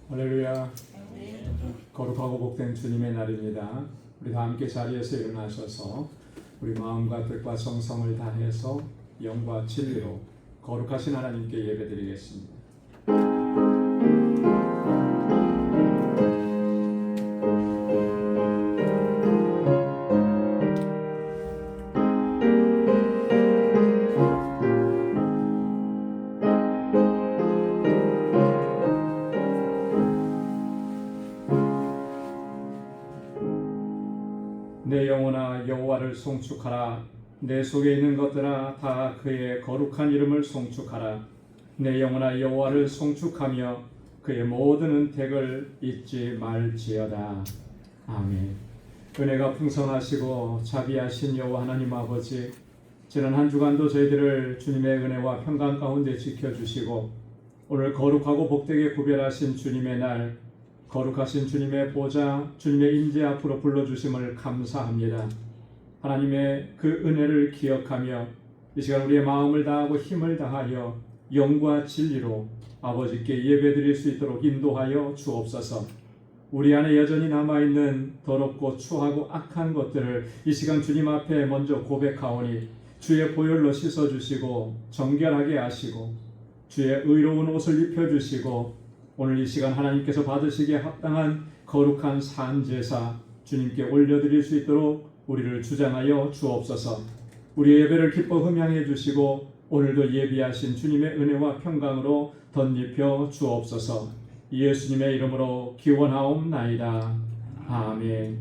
할렐루야. 거룩하고 복된 주님의 날입니다. 우리 다 함께 자리에서 일어나셔서 우리 마음과 뜻과 정성을 다해서 영과 진리로 거룩하신 하나님께 예배드리겠습니다. 내 영혼아 여호와를 송축하라. 내 속에 있는 것들아 다 그의 거룩한 이름을 송축하라. 내 영혼아 여호와를 송축하며 그의 모든 은택을 잊지 말지어다. 아멘. 은혜가 풍성하시고 자비하신 여호와 하나님 아버지, 지난 한 주간도 저희들을 주님의 은혜와 평강 가운데 지켜주시고 오늘 거룩하고 복되게 구별하신 주님의 날, 거룩하신 주님의 보좌, 주님의 임재 앞으로 불러주심을 감사합니다. 하나님의 그 은혜를 기억하며 이 시간 우리의 마음을 다하고 힘을 다하여 영과 진리로 아버지께 예배드릴 수 있도록 인도하여 주옵소서. 우리 안에 여전히 남아있는 더럽고 추하고 악한 것들을 이 시간 주님 앞에 먼저 고백하오니 주의 보혈로 씻어주시고 정결하게 하시고 주의 의로운 옷을 입혀주시고 오늘 이 시간 하나님께서 받으시기에 합당한 거룩한 산제사 주님께 올려드릴 수 있도록 우리를 주장하여 주옵소서. 우리의 예배를 기뻐 흠양해 주시고 오늘도 예비하신 주님의 은혜와 평강으로 덧입혀 주옵소서. 예수님의 이름으로 기원하옵나이다. 아멘.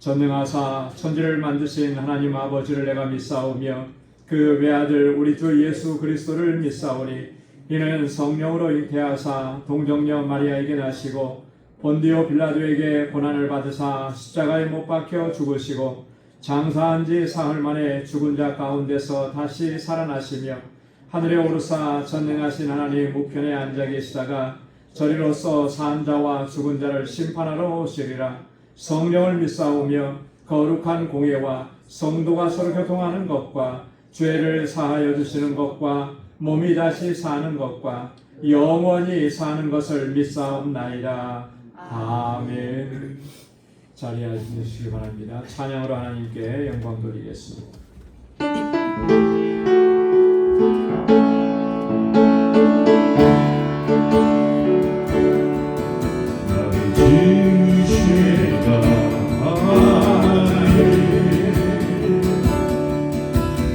전능하사 천지를 만드신 하나님 아버지를 내가 믿사오며 그 외아들 우리 주 예수 그리스도를 믿사오니 이는 성령으로 잉태하사 동정녀 마리아에게 나시고 본디오 빌라도에게 고난을 받으사 십자가에 못 박혀 죽으시고 장사한 지 사흘 만에 죽은 자 가운데서 다시 살아나시며 하늘에 오르사 전능하신 하나님 우편에 앉아 계시다가 저리로서 산 자와 죽은 자를 심판하러 오시리라. 성령을 믿사오며 거룩한 공예와 성도가 서로 교통하는 것과 죄를 사하여 주시는 것과 몸이 다시 사는 것과 영원히 사는 것을 믿사옵나이다. 아멘. 자리에 앉으시기 바랍니다. 찬양으로 하나님께 영광 돌리겠습니다.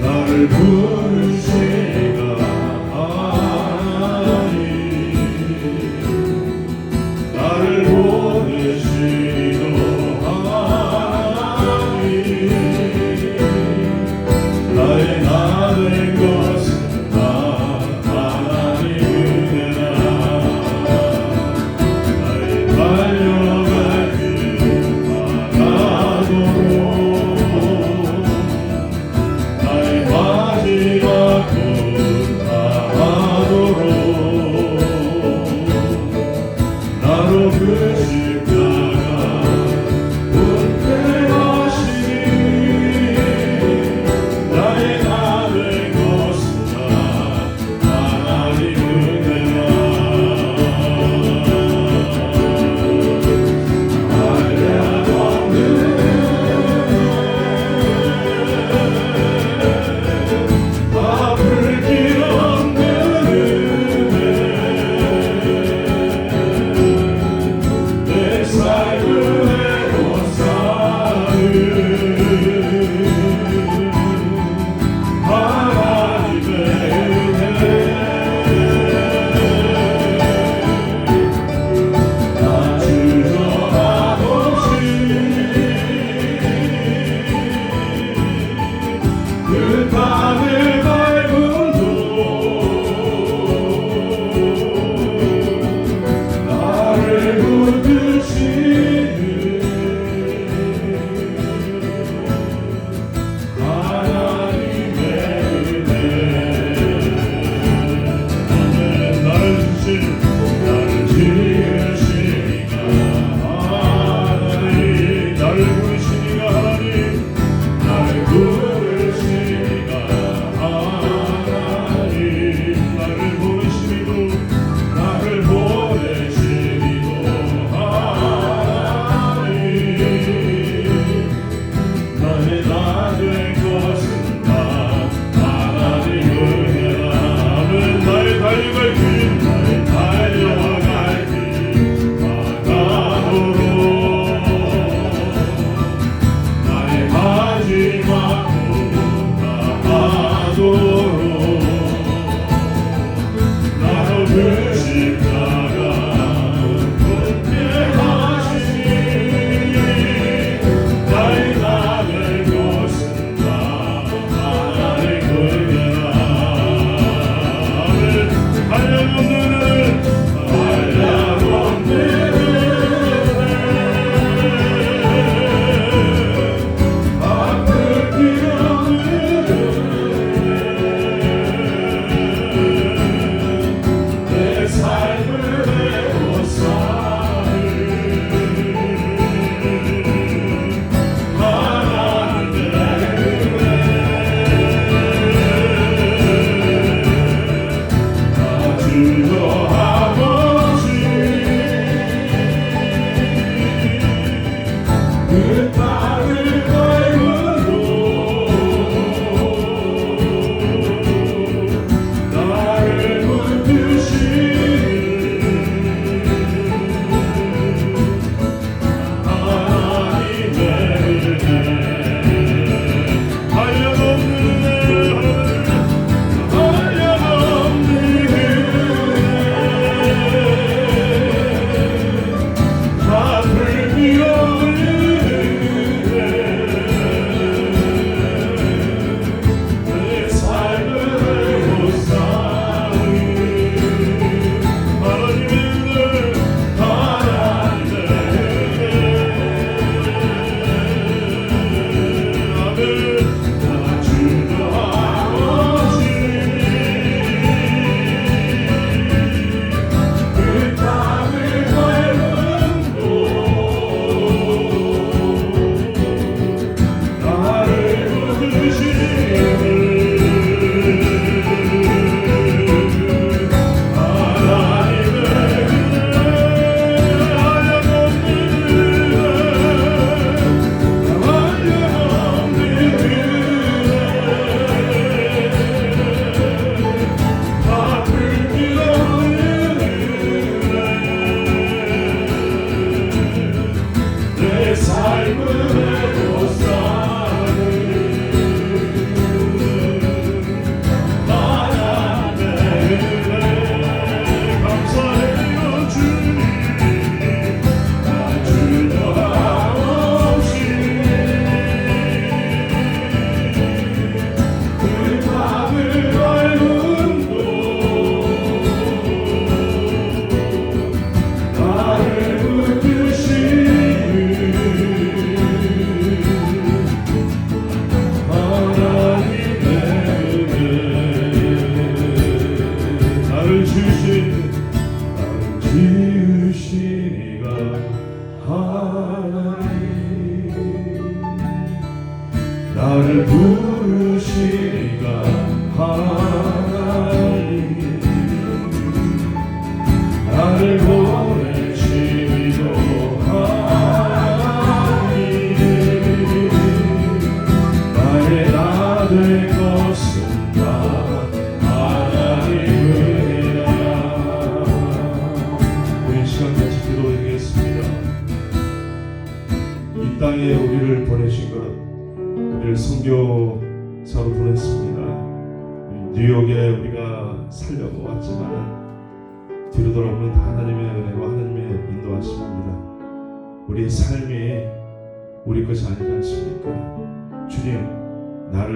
나를 부르시고 지으시니가 하나님, 나를 부르시니가 하나님, 나를 보내시니도 하나님, 나의 나 될 것은 다 하나님이라. 우리 시간 같이 기도드리겠습니다. 이 땅에 우리를 보내신 것, 우리를 선교사로 보냈습니다. 뉴욕에 우리가 살려고 왔지만 뒤로 돌아보면 다 하나님의 은혜와 하나님의 인도하심입니다. 우리의 삶이 우리 것이 아니지 않습니까? 주님, 나를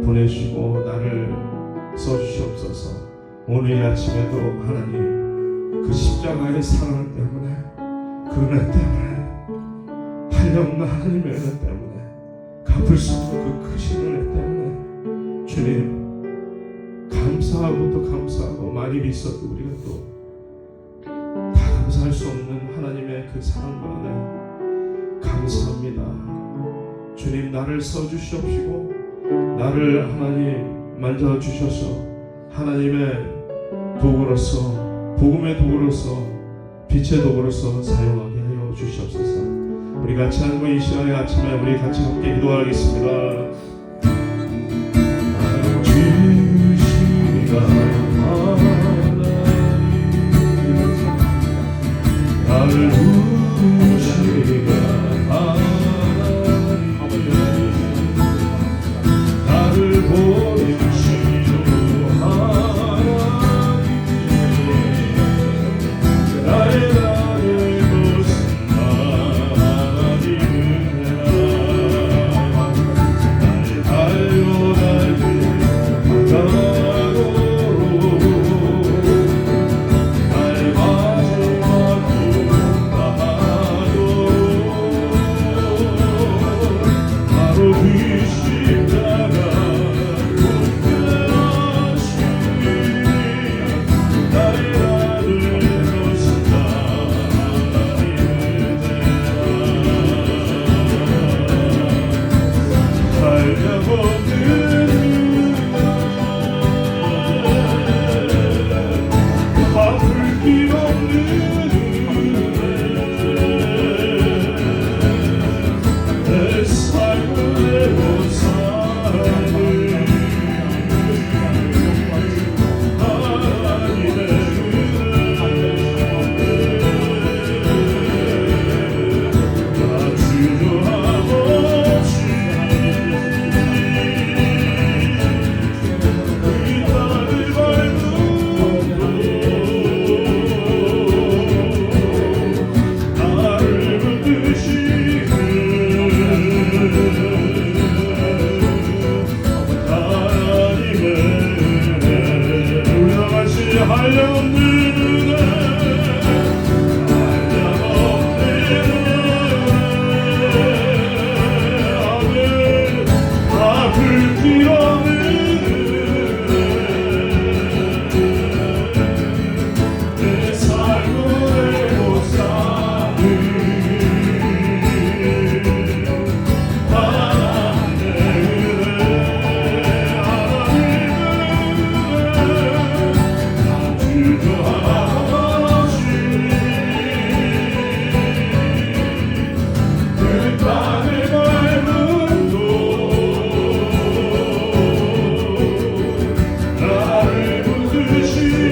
보내시고 나를 써주시옵소서. 오늘 이 아침에도 하나님, 그 십자가의 사랑 때문에, 그 은혜 때문에, 한영나 하나님의 은혜 때문에, 갚을 수 없는 그 크신 은혜 때문에 주님 감사하고 또 감사하고, 많이 있어도 우리가 또 다 감사할 수 없는 하나님의 그 사랑과 은혜 감사합니다. 주님, 나를 써주시옵시고 나를 하나님 만져주셔서 하나님의 도구로서, 복음의 도구로서, 빛의 도구로서 사용하게 하여 주시옵소서. 우리 같이 하는 이 시간의 아침에 우리 같이 함께 기도하겠습니다. 주시가 하나님, 나를 부르시가 하나님, 나를 보내시도 하나님, 나의 것은 하나님이라. 나의 달고 달고 바다로, 나의 마지막도 바다로, 바로 그 십자가 공평하시니 나의 아들 것은 하나님이라. 살려고 갚을 길 없는 내 삶을 내고 사는 하나님의 은혜, 나 주도 아버지, 이 땅을 밟고 나를 붙드시는 하나님의 은혜, 우리가 같이 한량없는 은혜, 한량없는 은혜, 갚을 길 없는 은혜, 내 삶을 내고 사는 하나님의 은혜, 하나님의 은혜, 나를 부르시는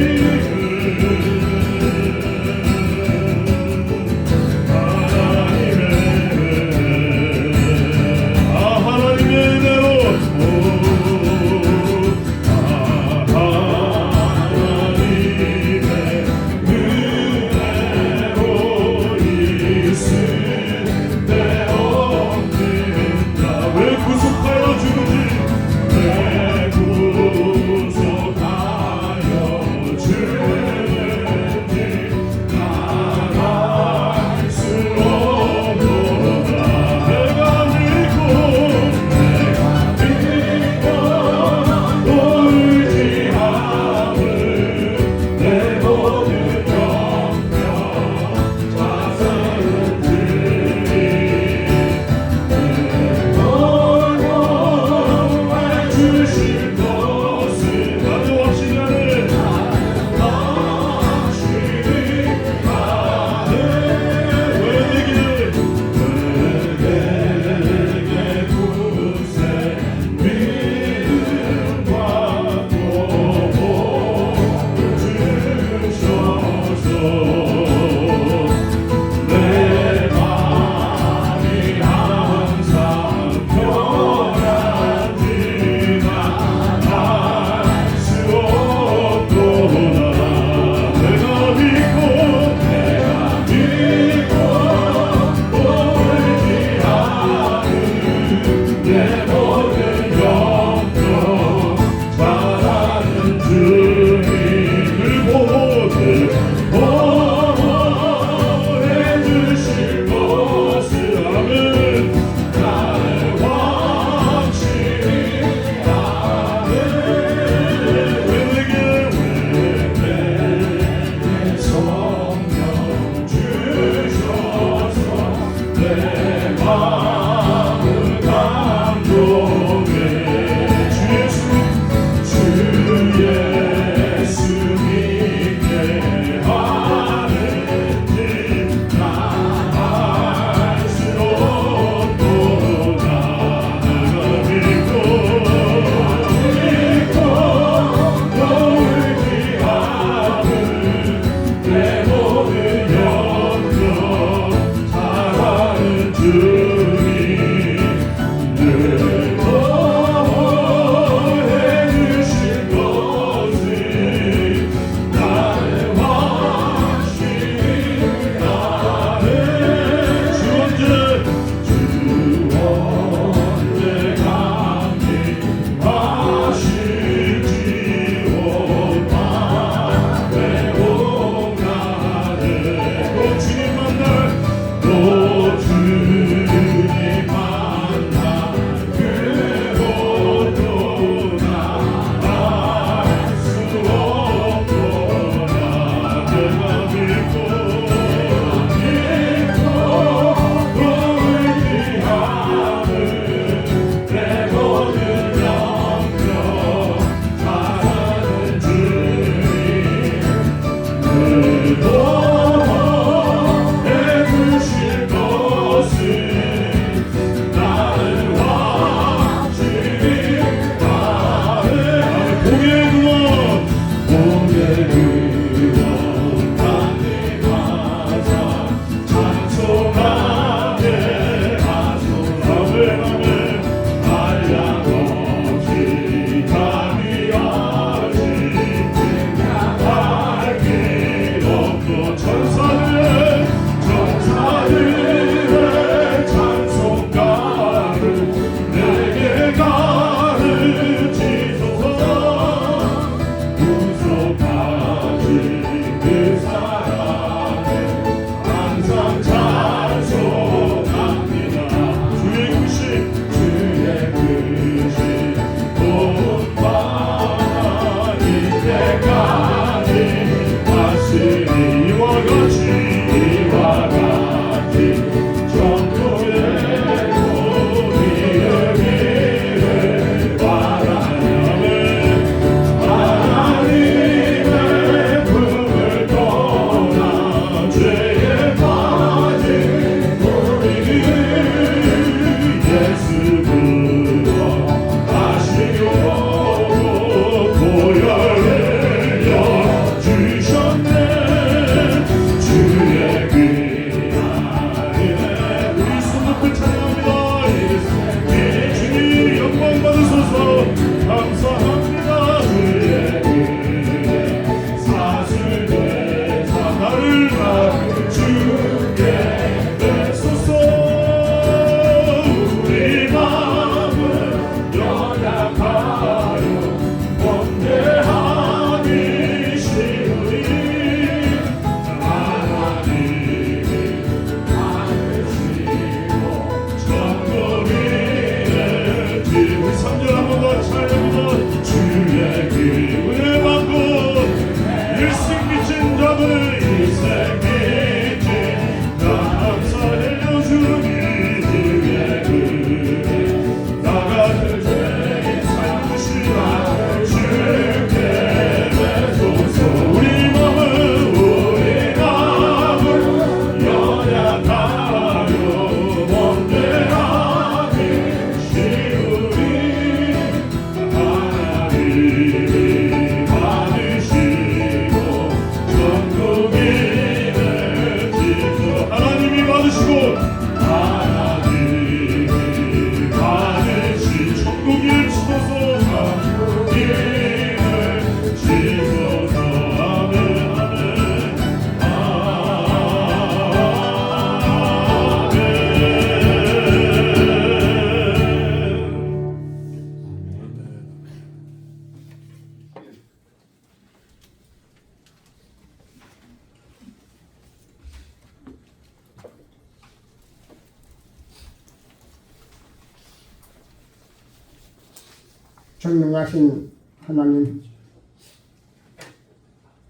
전능하신 하나님,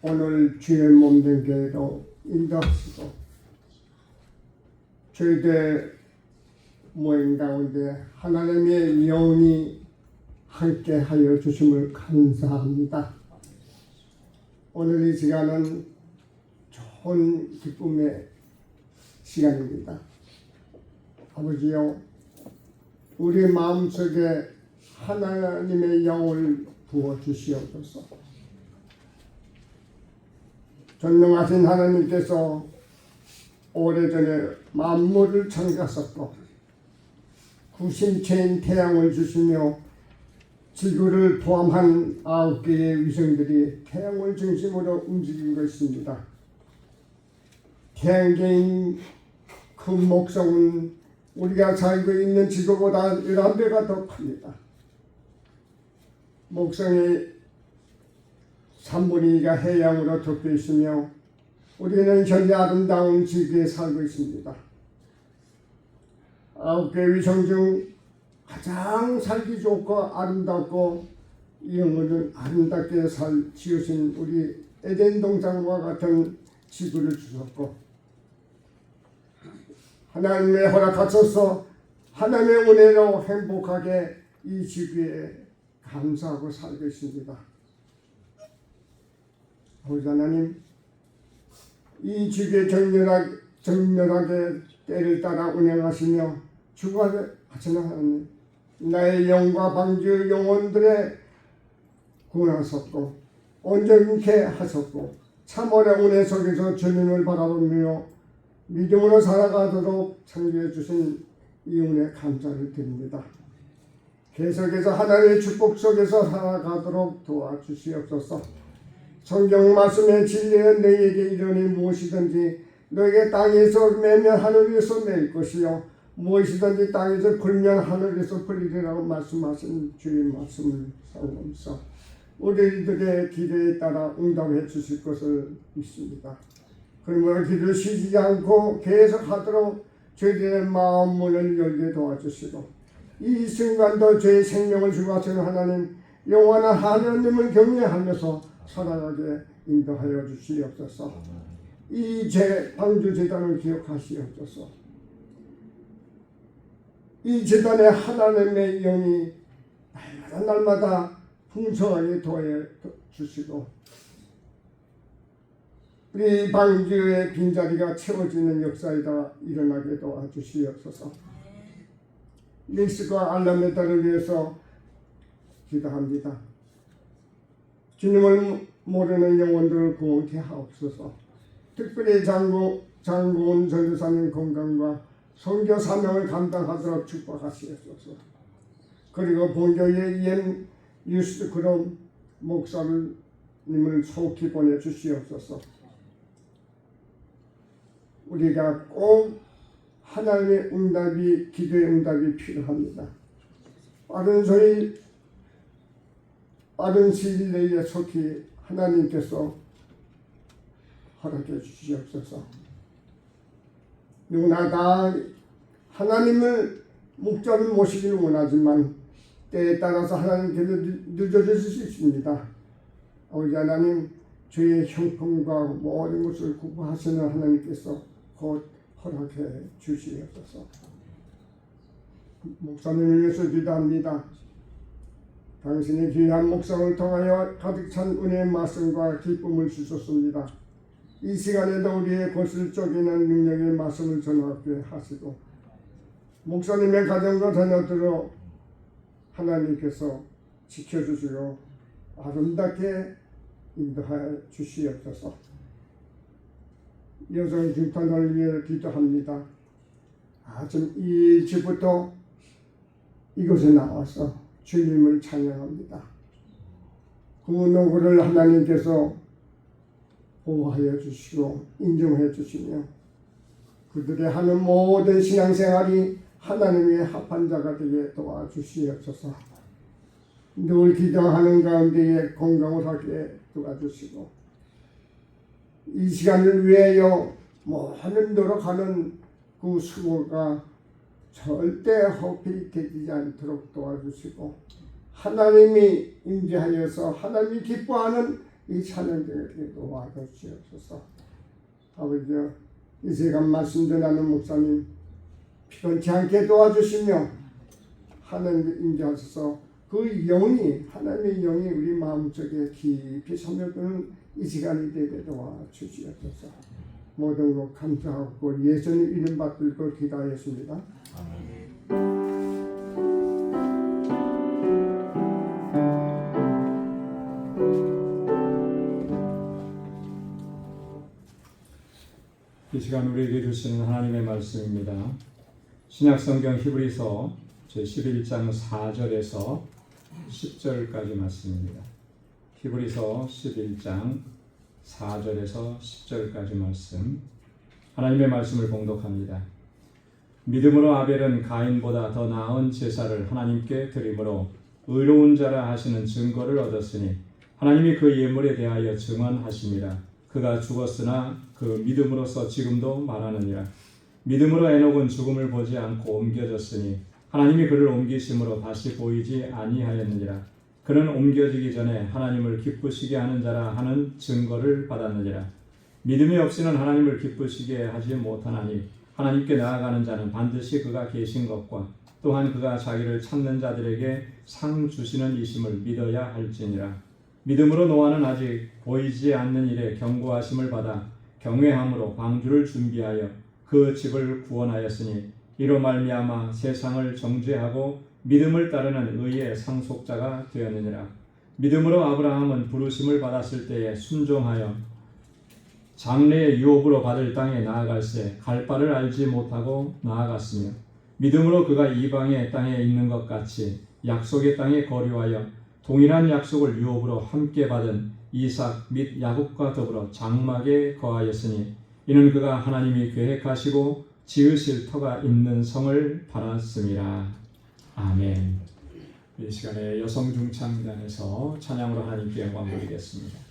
오늘 주의 몸된 교회로 인도하시고 저희들 모임 가운데 하나님의 영이 함께하여 주심을 감사합니다. 오늘 이 시간은 좋은 기쁨의 시간입니다. 아버지요, 우리 마음속에 하나님의 영을 부어주시옵소서. 전능하신 하나님께서 오래전에 만물을 창조하셨고 구심체인 태양을 주시며 지구를 포함한 9개의 위성들이 태양을 중심으로 움직이고 있습니다. 태양계인 그 목성은 우리가 살고 있는 지구보다 11배가 더 큽니다. 목성의 3분의 2가 해양으로 덮여 있으며 우리는 현재 아름다운 지구에 살고 있습니다. 9개 위성 중 가장 살기 좋고 아름답고 영혼을 아름답게 지으신 우리 에덴 동산과 같은 지구를 주셨고 하나님의 허락하셔서 하나님의 은혜로 행복하게 이 지구에 감사하고 살고 있습니다. 아버지 하나님, 이 지구에 정렬하게 때를 따라 운행하시며 주관하시는 하나님, 나의 영과 방주 영혼들의 구원하셨고 온전케 하셨고 참으로 은혜 속에서 주님을 바라보며 믿음으로 살아가도록 창조해 주신 이 은혜 감사를 드립니다. 계속해서 하나님의 축복 속에서 살아가도록 도와주시옵소서. 성경 말씀의 진리는 너희에게 이르니 무엇이든지 너희에게 땅에서 매면 하늘에서 맬 것이요 무엇이든지 땅에서 풀면 하늘에서 풀리리라고 말씀하신 주의 말씀을 상고하면서 우리들의 기도에 따라 응답해 주실 것을 믿습니다. 그러므로 기도 쉬지 않고 계속하도록 저희들의 마음 문을 열게 도와주시고 이 순간도 저의 생명을 주고 하시는 하나님 영원한 하나님을 경외하면서 살아가게 인도하여 주시옵소서. 이 방주 재단을 기억하시옵소서. 이 재단에 하나님의 영이 날마다 풍성하게 도와주시고 우리 방주의 빈자리가 채워지는 역사에다 일어나게 도와주시옵소서. 릭스과 알라메다를 위해서 기도합니다. 주님을 모르는 영혼들을 구원케 하옵소서. 특별히 장고은 전도사님 건강과 선교 사명을 감당하도록 축복하시옵소서. 그리고 본교의 EM 유스트 그런 목사님을 속히 보내주시옵소서. 우리가 꼭 하나님의 응답이 기도의 응답이 필요합니다. 빠른 시일 내에 속히 하나님께서 허락해 주시옵소서. 누구나 다 하나님을 목자를 모시기를 원하지만 때에 따라서 하나님께서 늦어질 수 있습니다. 아버지 하나님, 주의 형통과 모든 것을 구하시는 하나님께서 곧 허락해 주시옵소서. 목사님을 위해서 기도합니다. 당신의 귀한 목상을 통하여 가득 찬 은혜의 말씀과 기쁨을 주셨습니다. 이 시간에도 우리의 것을 쪼개는 능력의 말씀을 전하게 하시고 목사님의 가정과 자녀들로 하나님께서 지켜주시고 아름답게 인도하여 주시옵소서. 여성 중탄을 위해 기도합니다. 아침 일찍부터 이곳에 나와서 주님을 찬양합니다. 그 노고를 하나님께서 보호하여 주시고 인정해 주시며 그들의 하는 모든 신앙생활이 하나님의 합한 자가 되게 도와주시옵소서. 늘 기도하는 가운데에 건강을 하게 도와주시고 이 시간을 위하여 모든 노력하는 그 수고가 절대 허피 되지 않도록 도와주시고 하나님이 임재하여서 하나님이 기뻐하는 이 찬양들에게 도와주시옵소서. 아버지여, 이 시간 말씀 전하는 목사님 피곤치 않게 도와주시며 하나님이 임재하셔서 그 영이 하나님의 영이 우리 마음속에 깊이 스며드는 이 시간이 되게 도와주시옵소서. 모든 것 감사하고 예수님 이름 받들고 기도하였습니다. 이 시간 우리에게 주시는 하나님의 말씀입니다. 신약성경 히브리서 제11장 4절에서 10절까지 말씀입니다. 히브리서 11장 4절에서 10절까지 말씀, 하나님의 말씀을 봉독합니다. 믿음으로 아벨은 가인보다 더 나은 제사를 하나님께 드림으로 의로운 자라 하시는 증거를 얻었으니 하나님이 그 예물에 대하여 증언하심이라. 그가 죽었으나 그 믿음으로써 지금도 말하느니라. 믿음으로 에녹은 죽음을 보지 않고 옮겨졌으니 하나님이 그를 옮기심으로 다시 보이지 아니하였느니라. 그는 옮겨지기 전에 하나님을 기쁘시게 하는 자라 하는 증거를 받았느니라. 믿음이 없이는 하나님을 기쁘시게 하지 못하나니 하나님께 나아가는 자는 반드시 그가 계신 것과 또한 그가 자기를 찾는 자들에게 상 주시는 이심을 믿어야 할지니라. 믿음으로 노아는 아직 보이지 않는 일에 경고하심을 받아 경외함으로 방주를 준비하여 그 집을 구원하였으니 이로 말미암아 세상을 정죄하고 믿음을 따르는 의의 상속자가 되었느니라. 믿음으로 아브라함은 부르심을 받았을 때에 순종하여 장래의 유업으로 받을 땅에 나아갈새 갈 바를 알지 못하고 나아갔으며 믿음으로 그가 이방의 땅에 있는 것 같이 약속의 땅에 거류하여 동일한 약속을 유업으로 함께 받은 이삭 및 야곱과 더불어 장막에 거하였으니 이는 그가 하나님이 계획하시고 지으실 터가 있는 성을 바랐음이라. 아멘. 이 시간에 여성 중창단에서 찬양으로 하나님께 영광 드리겠습니다.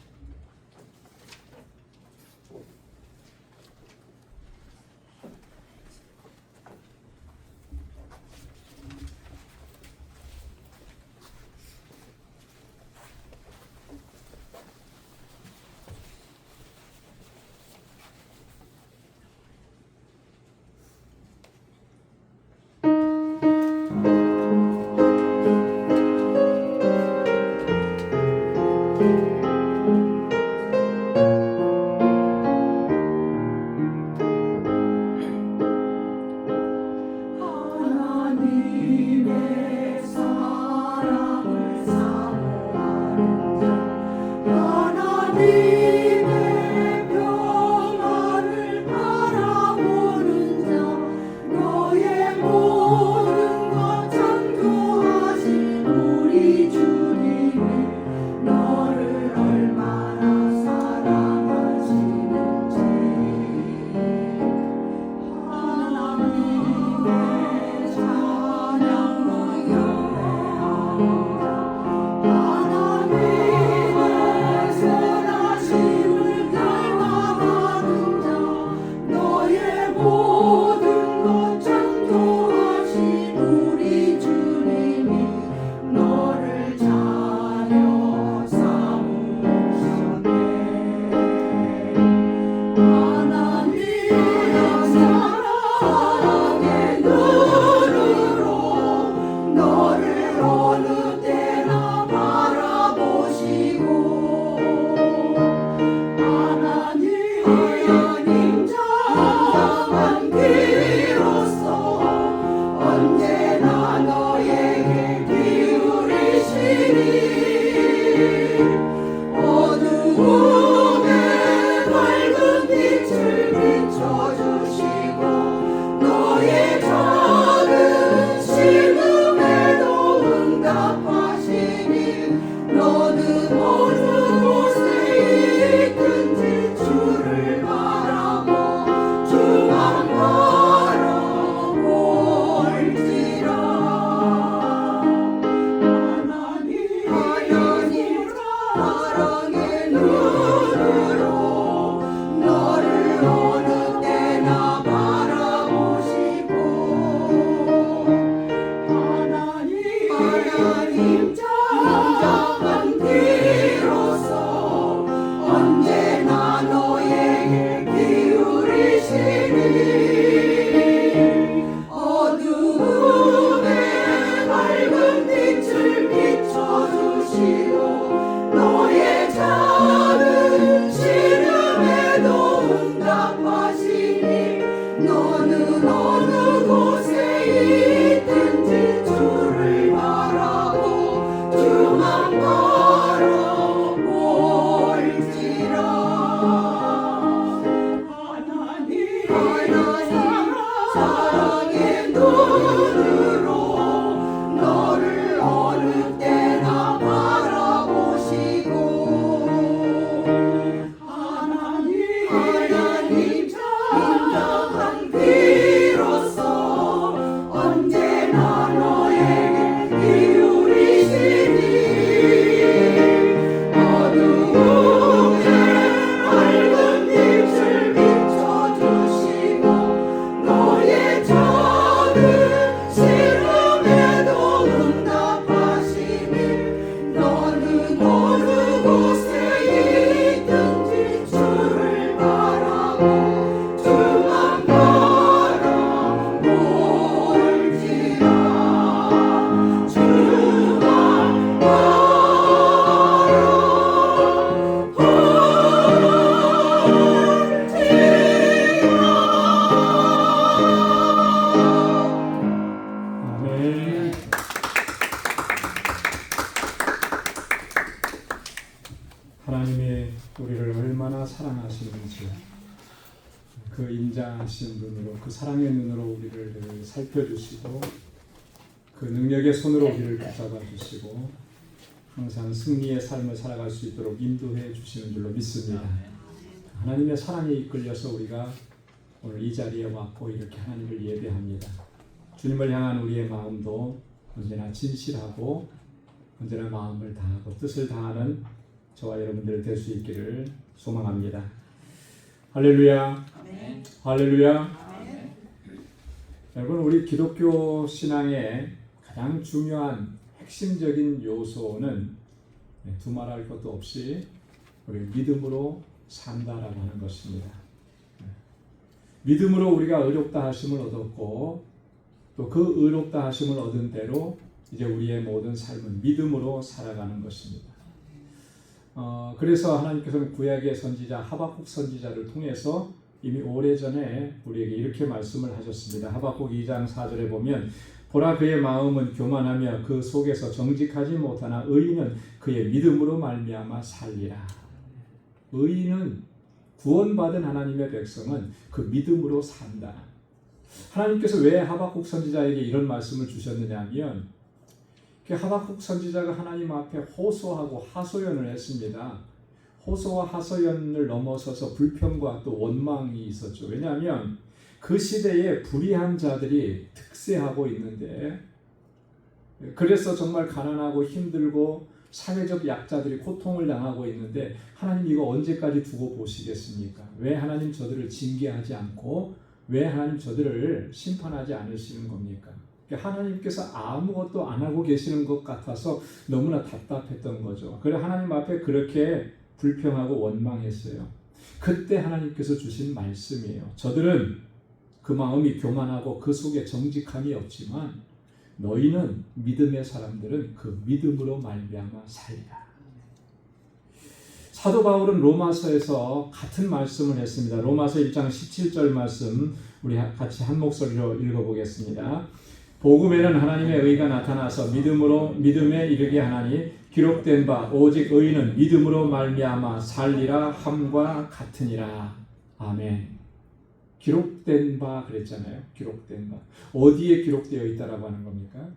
사랑의 눈으로 너를 어느 때나 바라보시고 하나님 인자한 비로소 언제나 너에게 기울이시니 어두움에 밝은 빛을 비춰주시고 너의 작은 시름에도 응답하시니 너는 어느 곳에 있든지 주를 바라고 주만 바라볼지라 주만 아멘. 하나님이 우리를 얼마나 사랑하시는지 그 인자하신 눈으로, 그 사랑의 눈으로 우리를 늘 살펴주시고 그 능력의 손으로 우리를 붙잡아 주시고 항상 승리의 삶을 살아갈 수 있도록 인도해 주시는 줄로 믿습니다. 하나님의 사랑에 이끌려서 우리가 오늘 이 자리에 왔고 이렇게 하나님을 예배합니다. 주님을 향한 우리의 마음도 언제나 진실하고 언제나 마음을 다하고 뜻을 다하는 저와 여러분들 될 수 있기를 소망합니다. 할렐루야. 할렐루야. 여러분, 우리 기독교 신앙의 가장 중요한 핵심적인 요소는 두말할 것도 없이 우리 믿음으로 산다라고 하는 것입니다. 믿음으로 우리가 의롭다 하심을 얻었고 또 그 의롭다 하심을 얻은 대로 이제 우리의 모든 삶은 믿음으로 살아가는 것입니다. 그래서 하나님께서는 구약의 선지자 하박국 선지자를 통해서 이미 오래전에 우리에게 이렇게 말씀을 하셨습니다. 하박국 2장 4절에 보면 보라 그의 마음은 교만하며 그 속에서 정직하지 못하나 의인은 그의 믿음으로 말미암아 살리라. 의인은 구원받은 하나님의 백성은 그 믿음으로 산다. 하나님께서 왜 하박국 선지자에게 이런 말씀을 주셨느냐 하면 하박국 선지자가 하나님 앞에 호소하고 하소연을 했습니다. 호소와 하소연을 넘어서서 불평과 또 원망이 있었죠. 왜냐하면 그 시대에 불의한 자들이 득세하고 있는데 그래서 정말 가난하고 힘들고 사회적 약자들이 고통을 당하고 있는데 하나님 이거 언제까지 두고 보시겠습니까? 왜 하나님 저들을 징계하지 않고 왜 하나님 저들을 심판하지 않으시는 겁니까? 하나님께서 아무것도 안 하고 계시는 것 같아서 너무나 답답했던 거죠. 그래 하나님 앞에 그렇게 불평하고 원망했어요. 그때 하나님께서 주신 말씀이에요. 저들은 그 마음이 교만하고 그 속에 정직함이 없지만 너희는 믿음의 사람들은 그 믿음으로 말미암아 살리라. 사도 바울은 로마서에서 같은 말씀을 했습니다. 로마서 1장 17절 말씀 우리 같이 한 목소리로 읽어보겠습니다. 복음에는 하나님의 의가 나타나서 믿음에 이르게 하나니 기록된 바 오직 의인은 믿음으로 말미암아 살리라 함과 같으니라. 아멘. 기록된 바 그랬잖아요. 기록된 바. 어디에 기록되어 있다라고 하는 겁니까?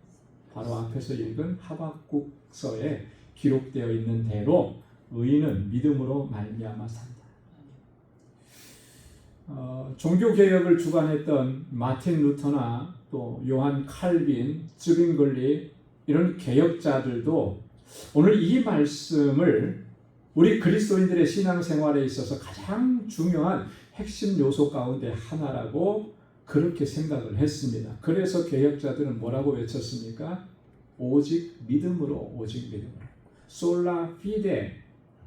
바로 앞에서 읽은 하박국서에 기록되어 있는 대로 의인은 믿음으로 말미암아 산다. 종교개혁을 주관했던 마틴 루터나 또 요한 칼빈, 즈빙글리 이런 개혁자들도 오늘 이 말씀을 우리 그리스도인들의 신앙생활에 있어서 가장 중요한 핵심 요소 가운데 하나라고 그렇게 생각을 했습니다. 그래서 개혁자들은 뭐라고 외쳤습니까? 오직 믿음으로, 오직 믿음으로. 솔라 피데,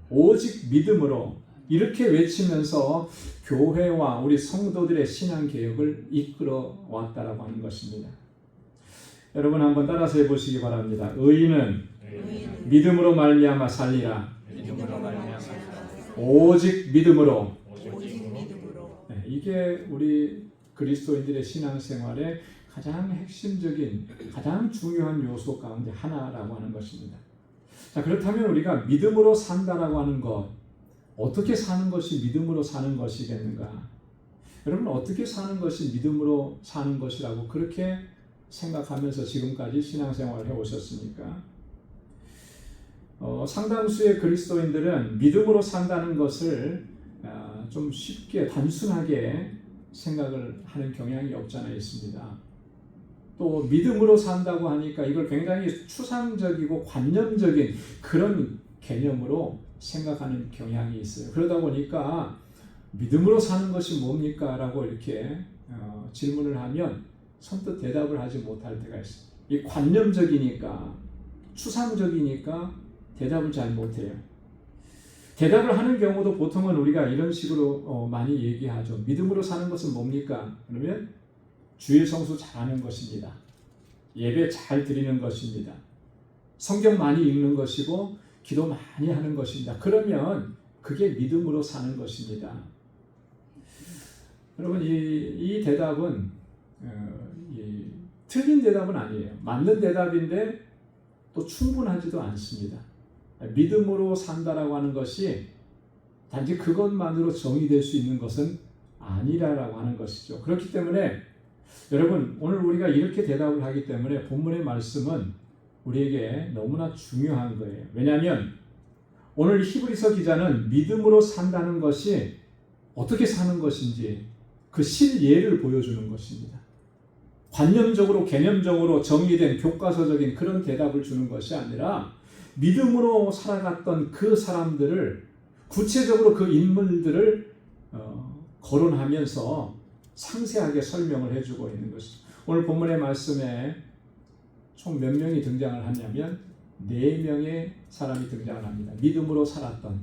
오직 믿음으로 이렇게 외치면서 교회와 우리 성도들의 신앙개혁을 이끌어 왔다라고 하는 것입니다. 여러분 한번 따라서 해보시기 바랍니다. 의인은 믿음으로 말미암아 살리라. 오직 믿음으로. 네, 이게 우리 그리스도인들의 신앙생활의 가장 핵심적인, 가장 중요한 요소 가운데 하나라고 하는 것입니다. 자, 그렇다면 우리가 믿음으로 산다라고 하는 것, 어떻게 사는 것이 믿음으로 사는 것이겠는가? 여러분 어떻게 사는 것이 믿음으로 사는 것이라고 그렇게 생각하면서 지금까지 신앙생활을 해오셨습니까? 상당수의 그리스도인들은 믿음으로 산다는 것을 좀 쉽게 단순하게 생각을 하는 경향이 없지 않아 있습니다. 또 믿음으로 산다고 하니까 이걸 굉장히 추상적이고 관념적인 그런 개념으로 생각하는 경향이 있어요. 그러다 보니까 믿음으로 사는 것이 뭡니까? 라고 이렇게 질문을 하면 선뜻 대답을 하지 못할 때가 있어요. 이 관념적이니까 추상적이니까 대답을 잘 못해요. 대답을 하는 경우도 보통은 우리가 이런 식으로 많이 얘기하죠. 믿음으로 사는 것은 뭡니까? 그러면 주일 성수 잘하는 것입니다. 예배 잘 드리는 것입니다. 성경 많이 읽는 것이고 기도 많이 하는 것입니다. 그러면 그게 믿음으로 사는 것입니다. 여러분 이 대답은 틀린 대답은 아니에요. 맞는 대답인데 또 충분하지도 않습니다. 믿음으로 산다라고 하는 것이 단지 그것만으로 정의될 수 있는 것은 아니라고 하는 것이죠. 그렇기 때문에 여러분 오늘 우리가 이렇게 대답을 하기 때문에 본문의 말씀은 우리에게 너무나 중요한 거예요. 왜냐하면 오늘 히브리서 기자는 믿음으로 산다는 것이 어떻게 사는 것인지 그 실예를 보여주는 것입니다. 관념적으로 개념적으로 정리된 교과서적인 그런 대답을 주는 것이 아니라 믿음으로 살아갔던 그 사람들을 구체적으로 그 인물들을 거론하면서 상세하게 설명을 해주고 있는 것이죠. 오늘 본문의 말씀에 총 몇 명이 등장을 하냐면 4명의 사람이 등장을 합니다. 믿음으로 살았던.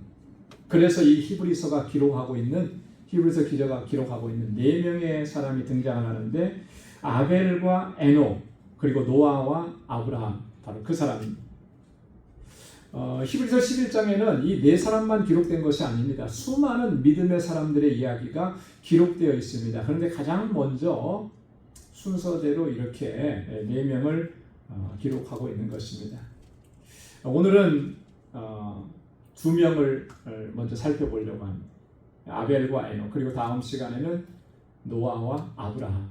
그래서 이 히브리서 기자가 기록하고 있는 4명의 사람이 등장을 하는데 아벨과 에녹 그리고 노아와 아브라함 바로 그 사람입니다. 히브리서 11장에는 이 4사람만 기록된 것이 아닙니다. 수많은 믿음의 사람들의 이야기가 기록되어 있습니다. 그런데 가장 먼저 순서대로 이렇게 4명을 기록하고 있는 것입니다. 오늘은 2명을 먼저 살펴보려고 합니다. 아벨과 에녹 그리고 다음 시간에는 노아와 아브라함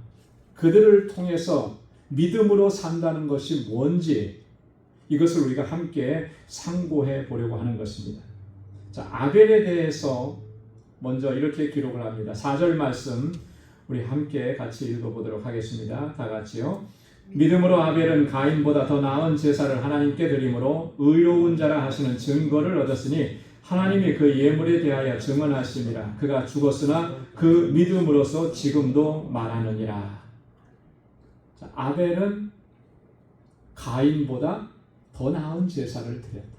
그들을 통해서 믿음으로 산다는 것이 뭔지 이것을 우리가 함께 상고해 보려고 하는 것입니다. 자, 아벨에 대해서 먼저 이렇게 기록을 합니다. 4절 말씀 우리 함께 같이 읽어보도록 하겠습니다. 다 같이요. 믿음으로 아벨은 가인보다 더 나은 제사를 하나님께 드림으로 의로운 자라 하시는 증거를 얻었으니 하나님이 그 예물에 대하여 증언하심이라. 그가 죽었으나 그 믿음으로서 지금도 말하느니라. 자, 아벨은 가인보다 더 나은 제사를 드렸다.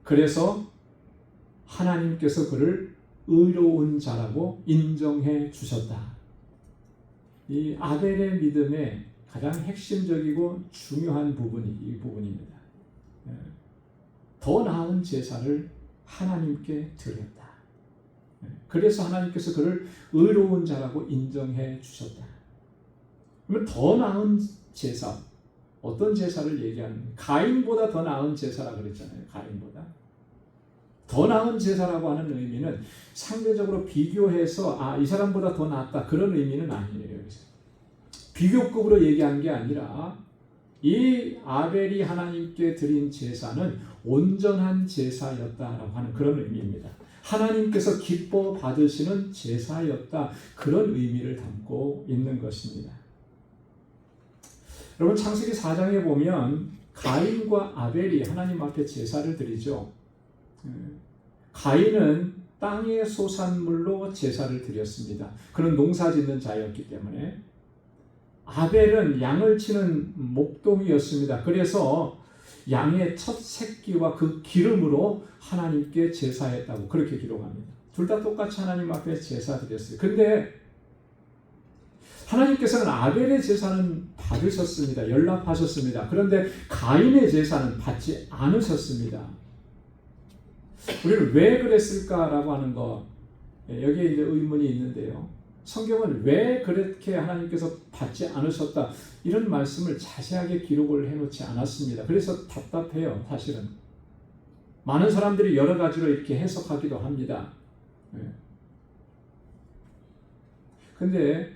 그래서 하나님께서 그를 의로운 자라고 인정해 주셨다. 이 아벨의 믿음의 가장 핵심적이고 중요한 부분이 이 부분입니다. 더 나은 제사를 하나님께 드렸다. 그래서 하나님께서 그를 의로운 자라고 인정해 주셨다. 그러면 더 나은 제사, 어떤 제사를 얘기하는 가인보다 더 나은 제사라고 그랬잖아요. 가인보다. 더 나은 제사라고 하는 의미는 상대적으로 비교해서 이 사람보다 더 낫다 그런 의미는 아니에요. 여기서. 비교급으로 얘기한 게 아니라 이 아벨이 하나님께 드린 제사는 온전한 제사였다라고 하는 그런 의미입니다. 하나님께서 기뻐 받으시는 제사였다 그런 의미를 담고 있는 것입니다. 여러분 창세기 4장에 보면 가인과 아벨이 하나님 앞에 제사를 드리죠. 가인은 땅의 소산물로 제사를 드렸습니다. 그는 농사짓는 자였기 때문에. 아벨은 양을 치는 목동이었습니다. 그래서 양의 첫 새끼와 그 기름으로 하나님께 제사했다고 그렇게 기록합니다. 둘 다 똑같이 하나님 앞에 제사 드렸어요. 그런데 하나님께서는 아벨의 제사는 받으셨습니다. 연락하셨습니다. 그런데 가인의 제사는 받지 않으셨습니다. 우리는 왜 그랬을까라고 하는 거 여기에 이제 의문이 있는데요. 성경은 왜 그렇게 하나님께서 받지 않으셨다 이런 말씀을 자세하게 기록을 해놓지 않았습니다. 그래서 답답해요. 사실은 많은 사람들이 여러 가지로 이렇게 해석하기도 합니다. 근데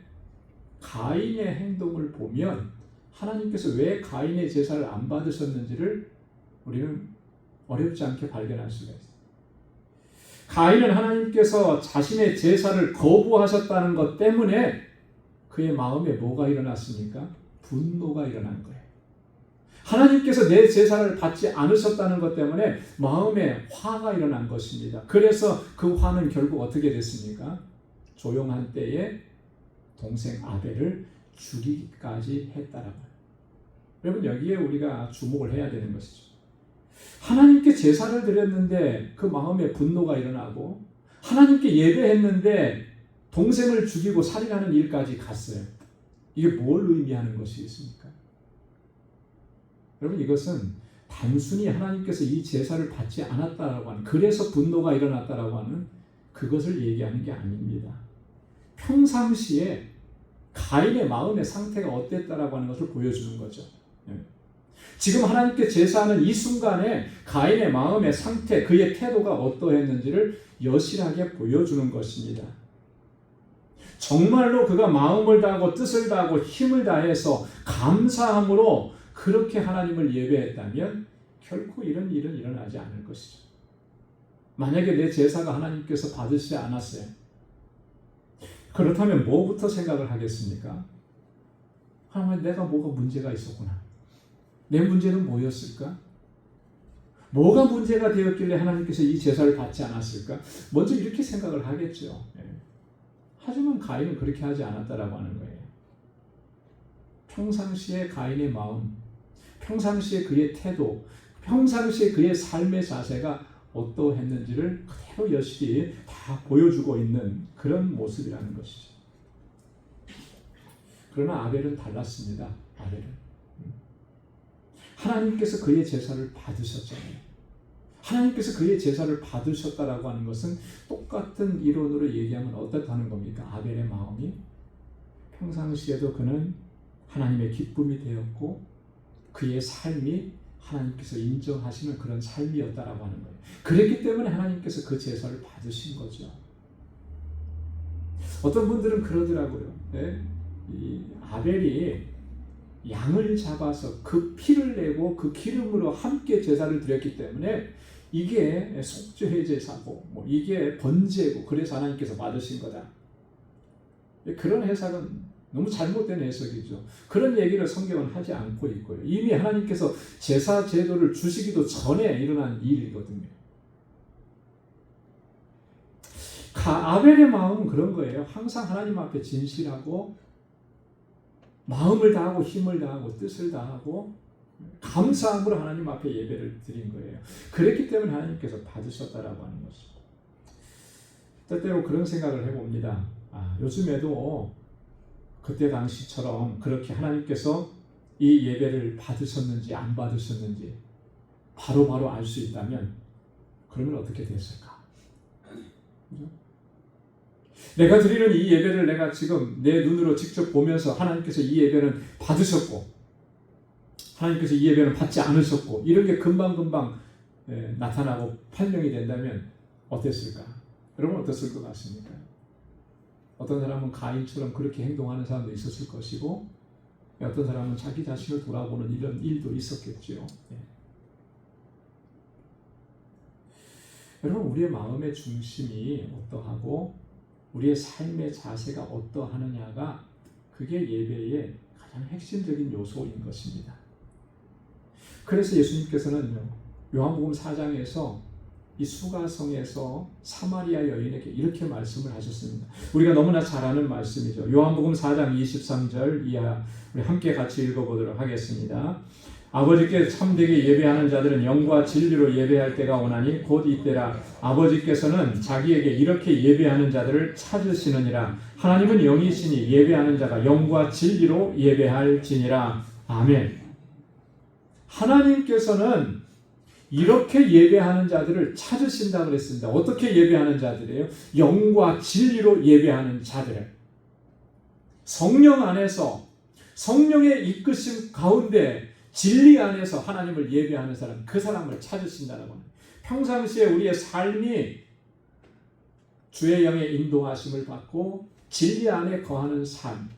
가인의 행동을 보면 하나님께서 왜 가인의 제사를 안 받으셨는지를 우리는 어렵지 않게 발견할 수가 있어요. 가인은 하나님께서 자신의 제사를 거부하셨다는 것 때문에 그의 마음에 뭐가 일어났습니까? 분노가 일어난 거예요. 하나님께서 내 제사를 받지 않으셨다는 것 때문에 마음에 화가 일어난 것입니다. 그래서 그 화는 결국 어떻게 됐습니까? 조용한 때에 동생 아벨을 죽이기까지 했다라고요. 여러분, 여기에 우리가 주목을 해야 되는 것이죠. 하나님께 제사를 드렸는데 그 마음에 분노가 일어나고, 하나님께 예배했는데 동생을 죽이고 살인하는 일까지 갔어요. 이게 뭘 의미하는 것이겠습니까? 여러분, 이것은 단순히 하나님께서 이 제사를 받지 않았다라고 하는, 그래서 분노가 일어났다라고 하는 그것을 얘기하는 게 아닙니다. 평상시에 가인의 마음의 상태가 어땠다라고 하는 것을 보여주는 거죠. 지금 하나님께 제사하는 이 순간에 가인의 마음의 상태, 그의 태도가 어떠했는지를 여실하게 보여주는 것입니다. 정말로 그가 마음을 다하고 뜻을 다하고 힘을 다해서 감사함으로 그렇게 하나님을 예배했다면 결코 이런 일은 일어나지 않을 것이죠. 만약에 내 제사가 하나님께서 받으시지 않았어요. 그렇다면 뭐부터 생각을 하겠습니까? 하나님, 내가 뭐가 문제가 있었구나. 내 문제는 뭐였을까? 뭐가 문제가 되었길래 하나님께서 이 제사를 받지 않았을까? 먼저 이렇게 생각을 하겠죠. 하지만 가인은 그렇게 하지 않았다라고 하는 거예요. 평상시에 가인의 마음, 평상시에 그의 태도, 평상시에 그의 삶의 자세가 어떠했는지를 그대로 여실히 다 보여주고 있는 그런 모습이라는 것이죠. 그러나 아벨은 달랐습니다. 아벨은 하나님께서 그의 제사를 받으셨잖아요. 하나님께서 그의 제사를 받으셨다라고 하는 것은 똑같은 이론으로 얘기하면 어떻다는 겁니까? 아벨의 마음이 평상시에도 그는 하나님의 기쁨이 되었고 그의 삶이 하나님께서 인정하시는 그런 삶이었다라고 하는 거예요. 그랬기 때문에 하나님께서 그 제사를 받으신 거죠. 어떤 분들은 그러더라고요. 이 아벨이 양을 잡아서 그 피를 내고 그 기름으로 함께 제사를 드렸기 때문에 이게 속죄의 제사고 이게 번제고 그래서 하나님께서 받으신 거다. 그런 해석은 너무 잘못된 해석이죠. 그런 얘기를 성경은 하지 않고 있고요. 이미 하나님께서 제사 제도를 주시기도 전에 일어난 일이거든요. 아벨의 마음은 그런 거예요. 항상 하나님 앞에 진실하고 마음을 다하고 힘을 다하고 뜻을 다하고 감사함으로 하나님 앞에 예배를 드린 거예요. 그랬기 때문에 하나님께서 받으셨다라고 하는 것이죠. 때때로 그런 생각을 해봅니다. 요즘에도 그때 당시처럼 그렇게 하나님께서 이 예배를 받으셨는지 안 받으셨는지 바로바로 알 수 있다면 그러면 어떻게 됐을까? 그죠? 내가 드리는 이 예배를 내가 지금 내 눈으로 직접 보면서 하나님께서 이 예배는 받으셨고 하나님께서 이 예배는 받지 않으셨고 이런 게 금방금방 나타나고 판명이 된다면 어땠을까? 여러분 어땠을 것 같습니까? 어떤 사람은 가인처럼 그렇게 행동하는 사람도 있었을 것이고 어떤 사람은 자기 자신을 돌아보는 이런 일도 있었겠죠. 여러분 우리의 마음의 중심이 어떠하고 우리의 삶의 자세가 어떠하느냐가 그게 예배의 가장 핵심적인 요소인 것입니다. 그래서 예수님께서는요, 요한복음 4장에서 이 수가성에서 사마리아 여인에게 이렇게 말씀을 하셨습니다. 우리가 너무나 잘 아는 말씀이죠. 요한복음 4장 23절 이하 우리 함께 같이 읽어보도록 하겠습니다. 아버지께 참되게 예배하는 자들은 영과 진리로 예배할 때가 오나니 곧 이때라. 아버지께서는 자기에게 이렇게 예배하는 자들을 찾으시느니라. 하나님은 영이시니 예배하는 자가 영과 진리로 예배할지니라. 아멘. 하나님께서는 이렇게 예배하는 자들을 찾으신다고 그랬습니다. 어떻게 예배하는 자들이에요? 영과 진리로 예배하는 자들을. 성령 안에서 성령의 이끄심 가운데 진리 안에서 하나님을 예배하는 사람, 그 사람을 찾으신다는 겁니다. 평상시에 우리의 삶이 주의 영의 인도하심을 받고 진리 안에 거하는 삶,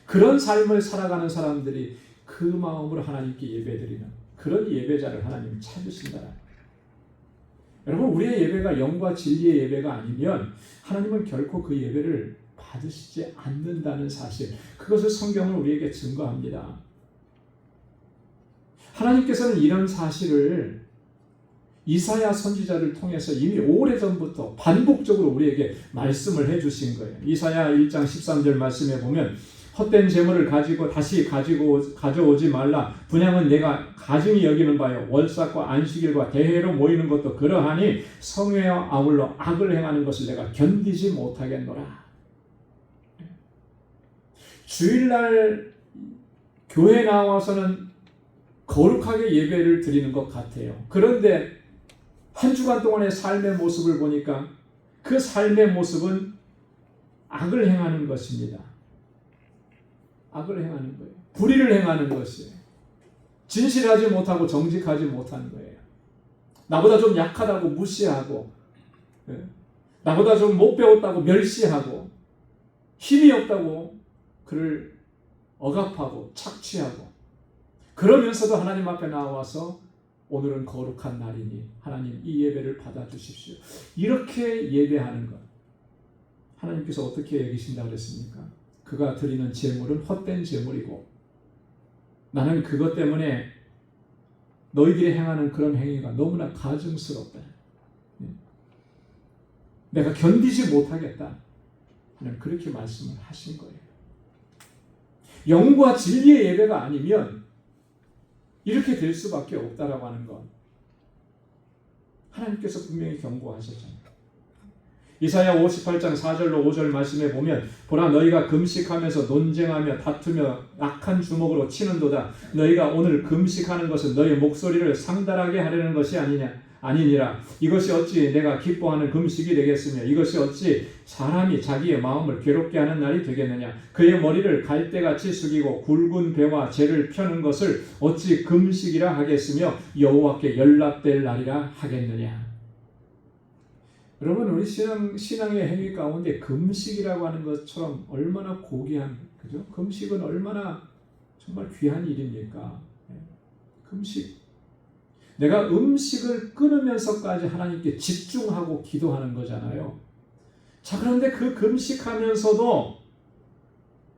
그런 삶을 살아가는 사람들이 그 마음으로 하나님께 예배드리는 그런 예배자를 하나님 찾으신다. 여러분, 우리의 예배가 영과 진리의 예배가 아니면 하나님은 결코 그 예배를 받으시지 않는다는 사실, 그것을 성경은 우리에게 증거합니다. 하나님께서는 이런 사실을 이사야 선지자를 통해서 이미 오래전부터 반복적으로 우리에게 말씀을 해주신 거예요. 이사야 1장 13절 말씀에 보면 헛된 재물을 가지고 다시 가져오지 말라. 분향은 내가 가증히 여기는 바요. 월삭과 안식일과 대회로 모이는 것도 그러하니 성회와 아울러 악을 행하는 것을 내가 견디지 못하겠노라. 주일날 교회 나와서는 거룩하게 예배를 드리는 것 같아요. 그런데 한 주간 동안의 삶의 모습을 보니까 그 삶의 모습은 악을 행하는 것입니다. 악을 행하는 거예요. 불의를 행하는 것이에요. 진실하지 못하고 정직하지 못하는 거예요. 나보다 좀 약하다고 무시하고, 나보다 좀 못 배웠다고 멸시하고, 힘이 없다고 그를 억압하고 착취하고, 그러면서도 하나님 앞에 나와서 오늘은 거룩한 날이니 하나님 이 예배를 받아주십시오. 이렇게 예배하는 것, 하나님께서 어떻게 여기신다고 그랬습니까? 그가 드리는 제물은 헛된 제물이고 나는 그것 때문에 너희들이 행하는 그런 행위가 너무나 가증스럽다. 내가 견디지 못하겠다. 하나님 그렇게 말씀을 하신 거예요. 영과 진리의 예배가 아니면 이렇게 될 수밖에 없다라고 하는 것, 하나님께서 분명히 경고하셨잖아요. 이사야 58장 4절로 5절 말씀에 보면 보라 너희가 금식하면서 논쟁하며 다투며 악한 주먹으로 치는도다. 너희가 오늘 금식하는 것은 너희 목소리를 상달하게 하려는 것이 아니니라. 이것이 어찌 내가 기뻐하는 금식이 되겠으며 이것이 어찌 사람이 자기의 마음을 괴롭게 하는 날이 되겠느냐. 그의 머리를 갈대같이 숙이고 굵은 배와 재를 펴는 것을 어찌 금식이라 하겠으며 여호와께 연락될 날이라 하겠느냐. 여러분, 우리 신앙의 행위 가운데 금식이라고 하는 것처럼 얼마나 고귀한, 그죠? 금식은 얼마나 정말 귀한 일입니까? 금식. 내가 음식을 끊으면서까지 하나님께 집중하고 기도하는 거잖아요. 자, 그런데 그 금식하면서도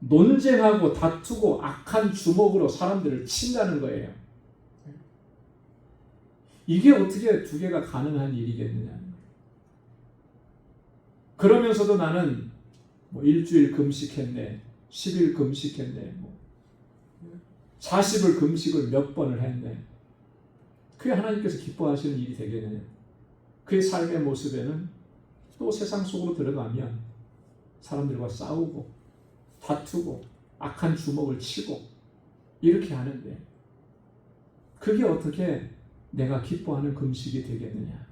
논쟁하고 다투고 악한 주먹으로 사람들을 친다는 거예요. 이게 어떻게 두 개가 가능한 일이겠느냐. 그러면서도 나는 일주일 금식했네, 10일 금식했네, 40을 금식을 몇 번을 했네. 그게 하나님께서 기뻐하시는 일이 되겠느냐. 그의 삶의 모습에는 또 세상 속으로 들어가면 사람들과 싸우고 다투고 악한 주먹을 치고 이렇게 하는데 그게 어떻게 내가 기뻐하는 금식이 되겠느냐.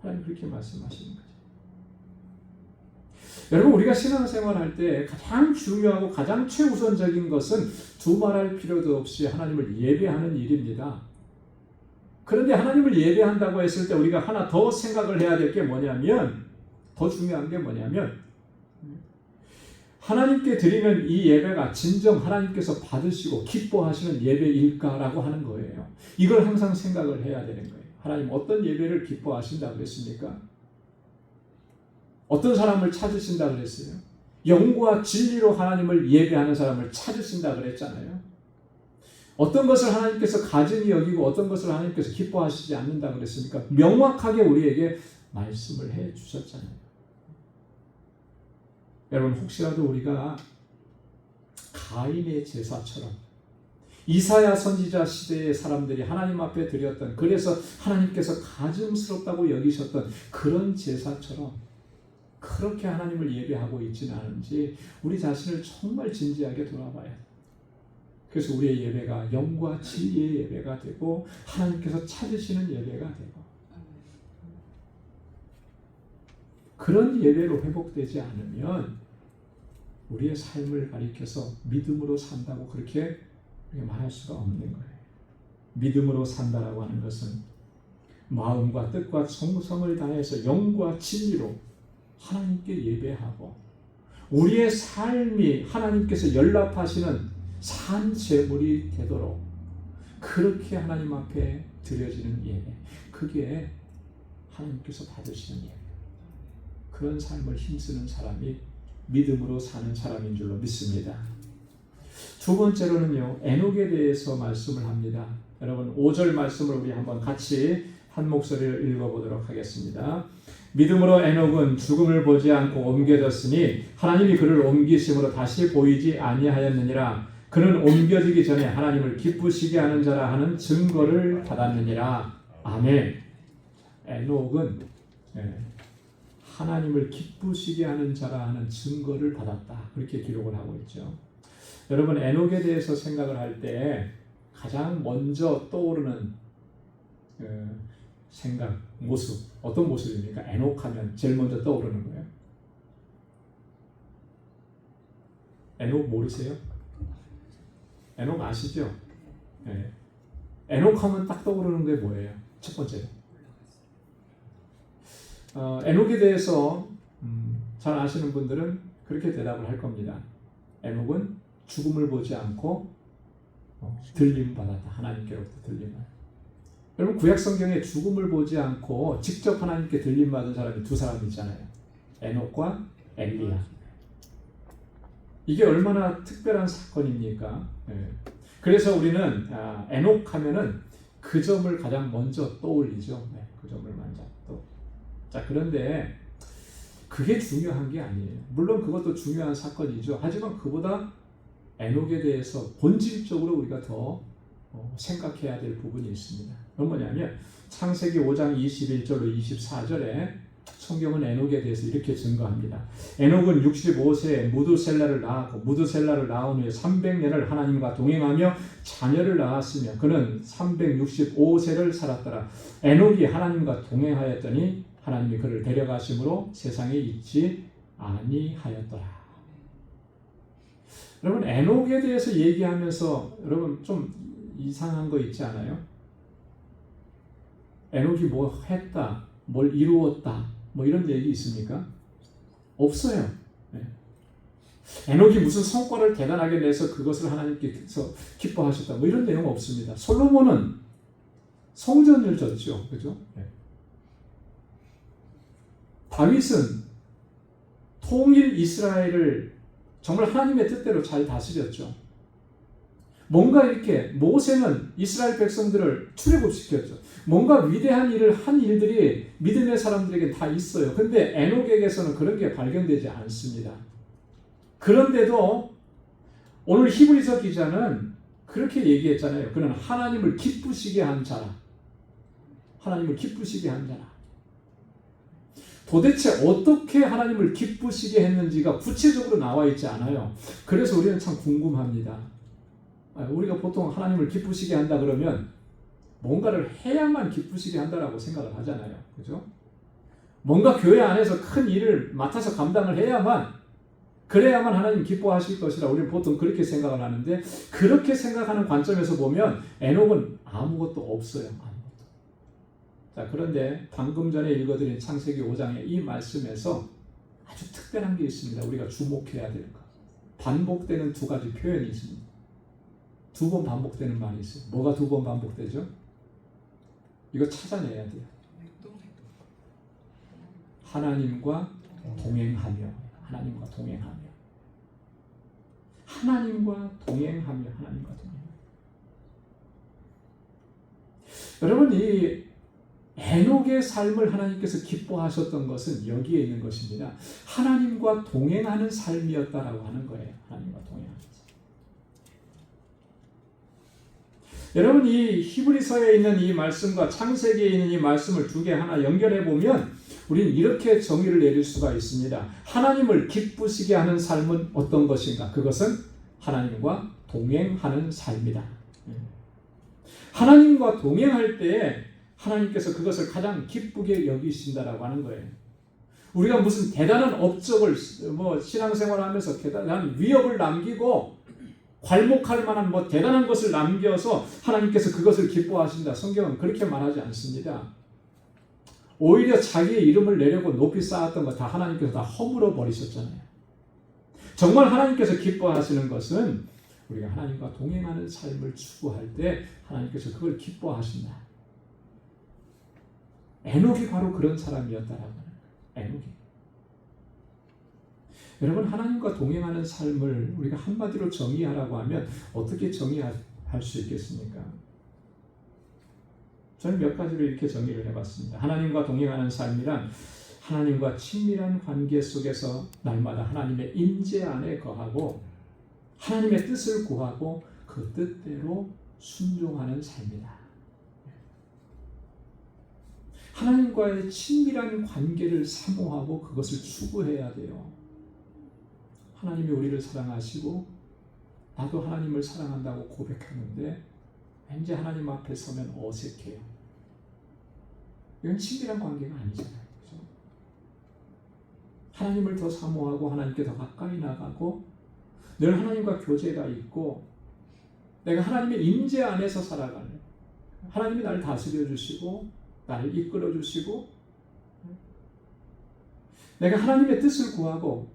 하나님 그렇게 말씀하시는 거죠. 여러분, 우리가 신앙생활할 때 가장 중요하고 가장 최우선적인 것은 두말할 필요도 없이 하나님을 예배하는 일입니다. 그런데 하나님을 예배한다고 했을 때 우리가 하나 더 생각을 해야 될 게 뭐냐면, 더 중요한 게 뭐냐면 하나님께 드리는 이 예배가 진정 하나님께서 받으시고 기뻐하시는 예배일까라고 하는 거예요. 이걸 항상 생각을 해야 되는 거예요. 하나님 어떤 예배를 기뻐하신다고 그랬습니까? 어떤 사람을 찾으신다고 그랬어요? 영과 진리로 하나님을 예배하는 사람을 찾으신다고 그랬잖아요. 어떤 것을 하나님께서 가증히 여기고 어떤 것을 하나님께서 기뻐하시지 않는다고 그랬습니까? 명확하게 우리에게 말씀을 해 주셨잖아요. 여러분, 혹시라도 우리가 가인의 제사처럼 이사야 선지자 시대의 사람들이 하나님 앞에 드렸던, 그래서 하나님께서 가증스럽다고 여기셨던 그런 제사처럼 그렇게 하나님을 예배하고 있지는 않은지 우리 자신을 정말 진지하게 돌아봐야 돼요. 그래서 우리의 예배가 영과 진리의 예배가 되고 하나님께서 찾으시는 예배가 되고, 그런 예배로 회복되지 않으면 우리의 삶을 가리켜서 믿음으로 산다고 그렇게 말할 수가 없는 거예요. 믿음으로 산다라고 하는 것은 마음과 뜻과 정성을 다해서 영과 진리로 하나님께 예배하고 우리의 삶이 하나님께서 연락하시는 산 제물이 되도록 그렇게 하나님 앞에 드려지는 예배, 그게 하나님께서 받으시는 예배. 그런 삶을 힘쓰는 사람이 믿음으로 사는 사람인 줄로 믿습니다. 두 번째로는요, 에녹에 대해서 말씀을 합니다. 여러분 5절 말씀을 우리 한번 같이 한 목소리를 읽어보도록 하겠습니다. 믿음으로 에녹은 죽음을 보지 않고 옮겨졌으니 하나님이 그를 옮기심으로 다시 보이지 아니하였느니라. 그는 옮겨지기 전에 하나님을 기쁘시게 하는 자라 하는 증거를 받았느니라. 아멘. 에녹은 하나님을 기쁘시게 하는 자라 하는 증거를 받았다. 그렇게 기록을 하고 있죠. 여러분 에녹에 대해서 생각을 할 때 가장 먼저 떠오르는 생각, 모습, 어떤 모습입니까? 에녹하면 제일 먼저 떠오르는 거예요. 에녹 모르세요? 에녹 아시죠? 네. 에녹하면 딱 떠오르는 게 뭐예요? 첫 번째로. 에녹에 대해서 잘 아시는 분들은 그렇게 대답을 할 겁니다. 에녹은 죽음을 보지 않고 들림 받았다. 하나님께로부터 들림 받았다. 여러분 구약 성경에 죽음을 보지 않고 직접 하나님께 들림 받은 사람이 두 사람 있잖아요. 에녹과 엘리야. 이게 얼마나 특별한 사건입니까? 그래서 우리는 에녹 하면은 그 점을 가장 먼저 떠올리죠. 그 점을 먼저 또. 자, 그런데 그게 중요한 게 아니에요. 물론 그것도 중요한 사건이죠. 하지만 그보다 에녹에 대해서 본질적으로 우리가 더 생각해야 될 부분이 있습니다. 그건 뭐냐면 창세기 5장 21절로 24절에 성경은 에녹에 대해서 이렇게 증거합니다. 에녹은 65세에 무두셀라를 낳았고 무두셀라를 낳은 후에 300년을 하나님과 동행하며 자녀를 낳았으며 그는 365세를 살았더라. 에녹이 하나님과 동행하였더니 하나님이 그를 데려가심으로 세상에 있지 아니하였더라. 여러분 에녹에 대해서 얘기하면서 여러분 좀 이상한 거 있지 않아요? 에녹이 뭐 했다, 뭘 이루었다, 뭐 이런 얘기 있습니까? 없어요. 에녹이 무슨 성과를 대단하게 내서 그것을 하나님께서 기뻐하셨다, 뭐 이런 내용 없습니다. 솔로몬은 성전을 졌죠, 그죠? 다윗은 통일 이스라엘을 정말 하나님의 뜻대로 잘 다스렸죠. 뭔가 이렇게 모세는 이스라엘 백성들을 출애굽시켰죠. 뭔가 위대한 일을 한 일들이 믿음의 사람들에게 다 있어요. 근데 에녹에게서는 그런 게 발견되지 않습니다. 그런데도 오늘 히브리서 기자는 그렇게 얘기했잖아요. 그는 하나님을 기쁘시게 한 자라. 하나님을 기쁘시게 한 자라. 도대체 어떻게 하나님을 기쁘시게 했는지가 구체적으로 나와 있지 않아요. 그래서 우리는 참 궁금합니다. 우리가 보통 하나님을 기쁘시게 한다 그러면 뭔가를 해야만 기쁘시게 한다라고 생각을 하잖아요. 그죠? 뭔가 교회 안에서 큰 일을 맡아서 감당을 그래야만 하나님 기뻐하실 것이라 우리는 보통 그렇게 생각을 하는데 그렇게 생각하는 관점에서 보면 에녹은 아무것도 없어요. 자, 그런데 방금 전에 읽어드린 창세기 5장의 이 말씀에서 아주 특별한 게 있습니다. 우리가 주목해야 될 것. 반복되는 두 가지 표현이 있습니다. 두 번 반복되는 말이 있어요. 뭐가 두 번 반복되죠? 이거 찾아내야 돼요. 하나님과 동행하며, 하나님과 동행하며, 하나님과 동행하며, 하나님과 동행하며. 여러분, 이 에녹의 삶을 하나님께서 기뻐하셨던 것은 여기에 있는 것입니다. 하나님과 동행하는 삶이었다라고 하는 거예요. 하나님과 동행하는 삶. 여러분 이 히브리서에 있는 이 말씀과 창세기에 있는 이 말씀을 두 개 하나 연결해 보면 우리는 이렇게 정의를 내릴 수가 있습니다. 하나님을 기쁘시게 하는 삶은 어떤 것인가? 그것은 하나님과 동행하는 삶이다. 하나님과 동행할 때 하나님께서 그것을 가장 기쁘게 여기신다라고 하는 거예요. 우리가 무슨 대단한 업적을 신앙생활을 하면서 대단한 위협을 남기고 괄목할 만한 대단한 것을 남겨서 하나님께서 그것을 기뻐하신다. 성경은 그렇게 말하지 않습니다. 오히려 자기의 이름을 내려고 높이 쌓았던 거 다 하나님께서 다 허물어 버리셨잖아요. 정말 하나님께서 기뻐하시는 것은 우리가 하나님과 동행하는 삶을 추구할 때 하나님께서 그걸 기뻐하신다. 에녹이 바로 그런 사람이었다라고 하는 거예요. 에녹이. 여러분, 하나님과 동행하는 삶을 우리가 한마디로 정의하라고 하면 어떻게 정의할 수 있겠습니까? 저는 몇 가지로 이렇게 정의를 해봤습니다. 하나님과 동행하는 삶이란 하나님과 친밀한 관계 속에서 날마다 하나님의 임재 안에 거하고 하나님의 뜻을 구하고 그 뜻대로 순종하는 삶이다. 하나님과의 친밀한 관계를 사모하고 그것을 추구해야 돼요. 하나님이 우리를 사랑하시고 나도 하나님을 사랑한다고 고백하는데 왠지 하나님 앞에 서면 어색해요. 이건 친밀한 관계가 아니잖아요. 그렇죠? 하나님을 더 사모하고 하나님께 더 가까이 나가고 늘 하나님과 교제가 있고 내가 하나님의 임재 안에서 살아가는, 하나님이 나를 다스려 주시고 나를 이끌어 주시고 내가 하나님의 뜻을 구하고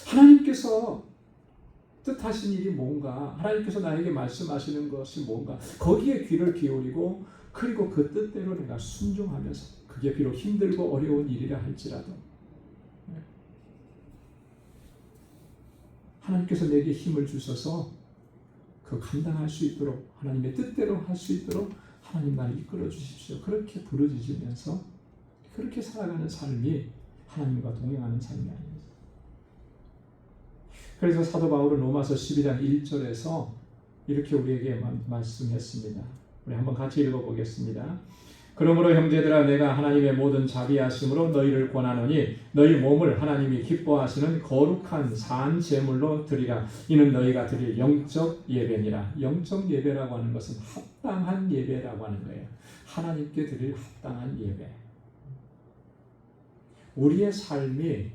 하나님께서 뜻하신 일이 뭔가, 하나님께서 나에게 말씀하시는 것이 뭔가 거기에 귀를 기울이고 그리고 그 뜻대로 내가 순종하면서 그게 비록 힘들고 어려운 일이라 할지라도 하나님께서 내게 힘을 주셔서 그 감당할 수 있도록 하나님의 뜻대로 할 수 있도록 하나님 나를 이끌어 주십시오. 그렇게 부르짖으면서 그렇게 살아가는 삶이 하나님과 동행하는 삶이 아닙니다. 그래서 사도 바울은 로마서 12장 1절에서 이렇게 우리에게 말씀했습니다. 우리 한번 같이 읽어보겠습니다. 그러므로 형제들아 내가 하나님의 모든 자비하심으로 너희를 권하노니 너희 몸을 하나님이 기뻐하시는 거룩한 산 제물로 드리라. 이는 너희가 드릴 영적 예배니라. 영적 예배라고 하는 것은 합당한 예배라고 하는 거예요. 하나님께 드릴 합당한 예배. 우리의 삶이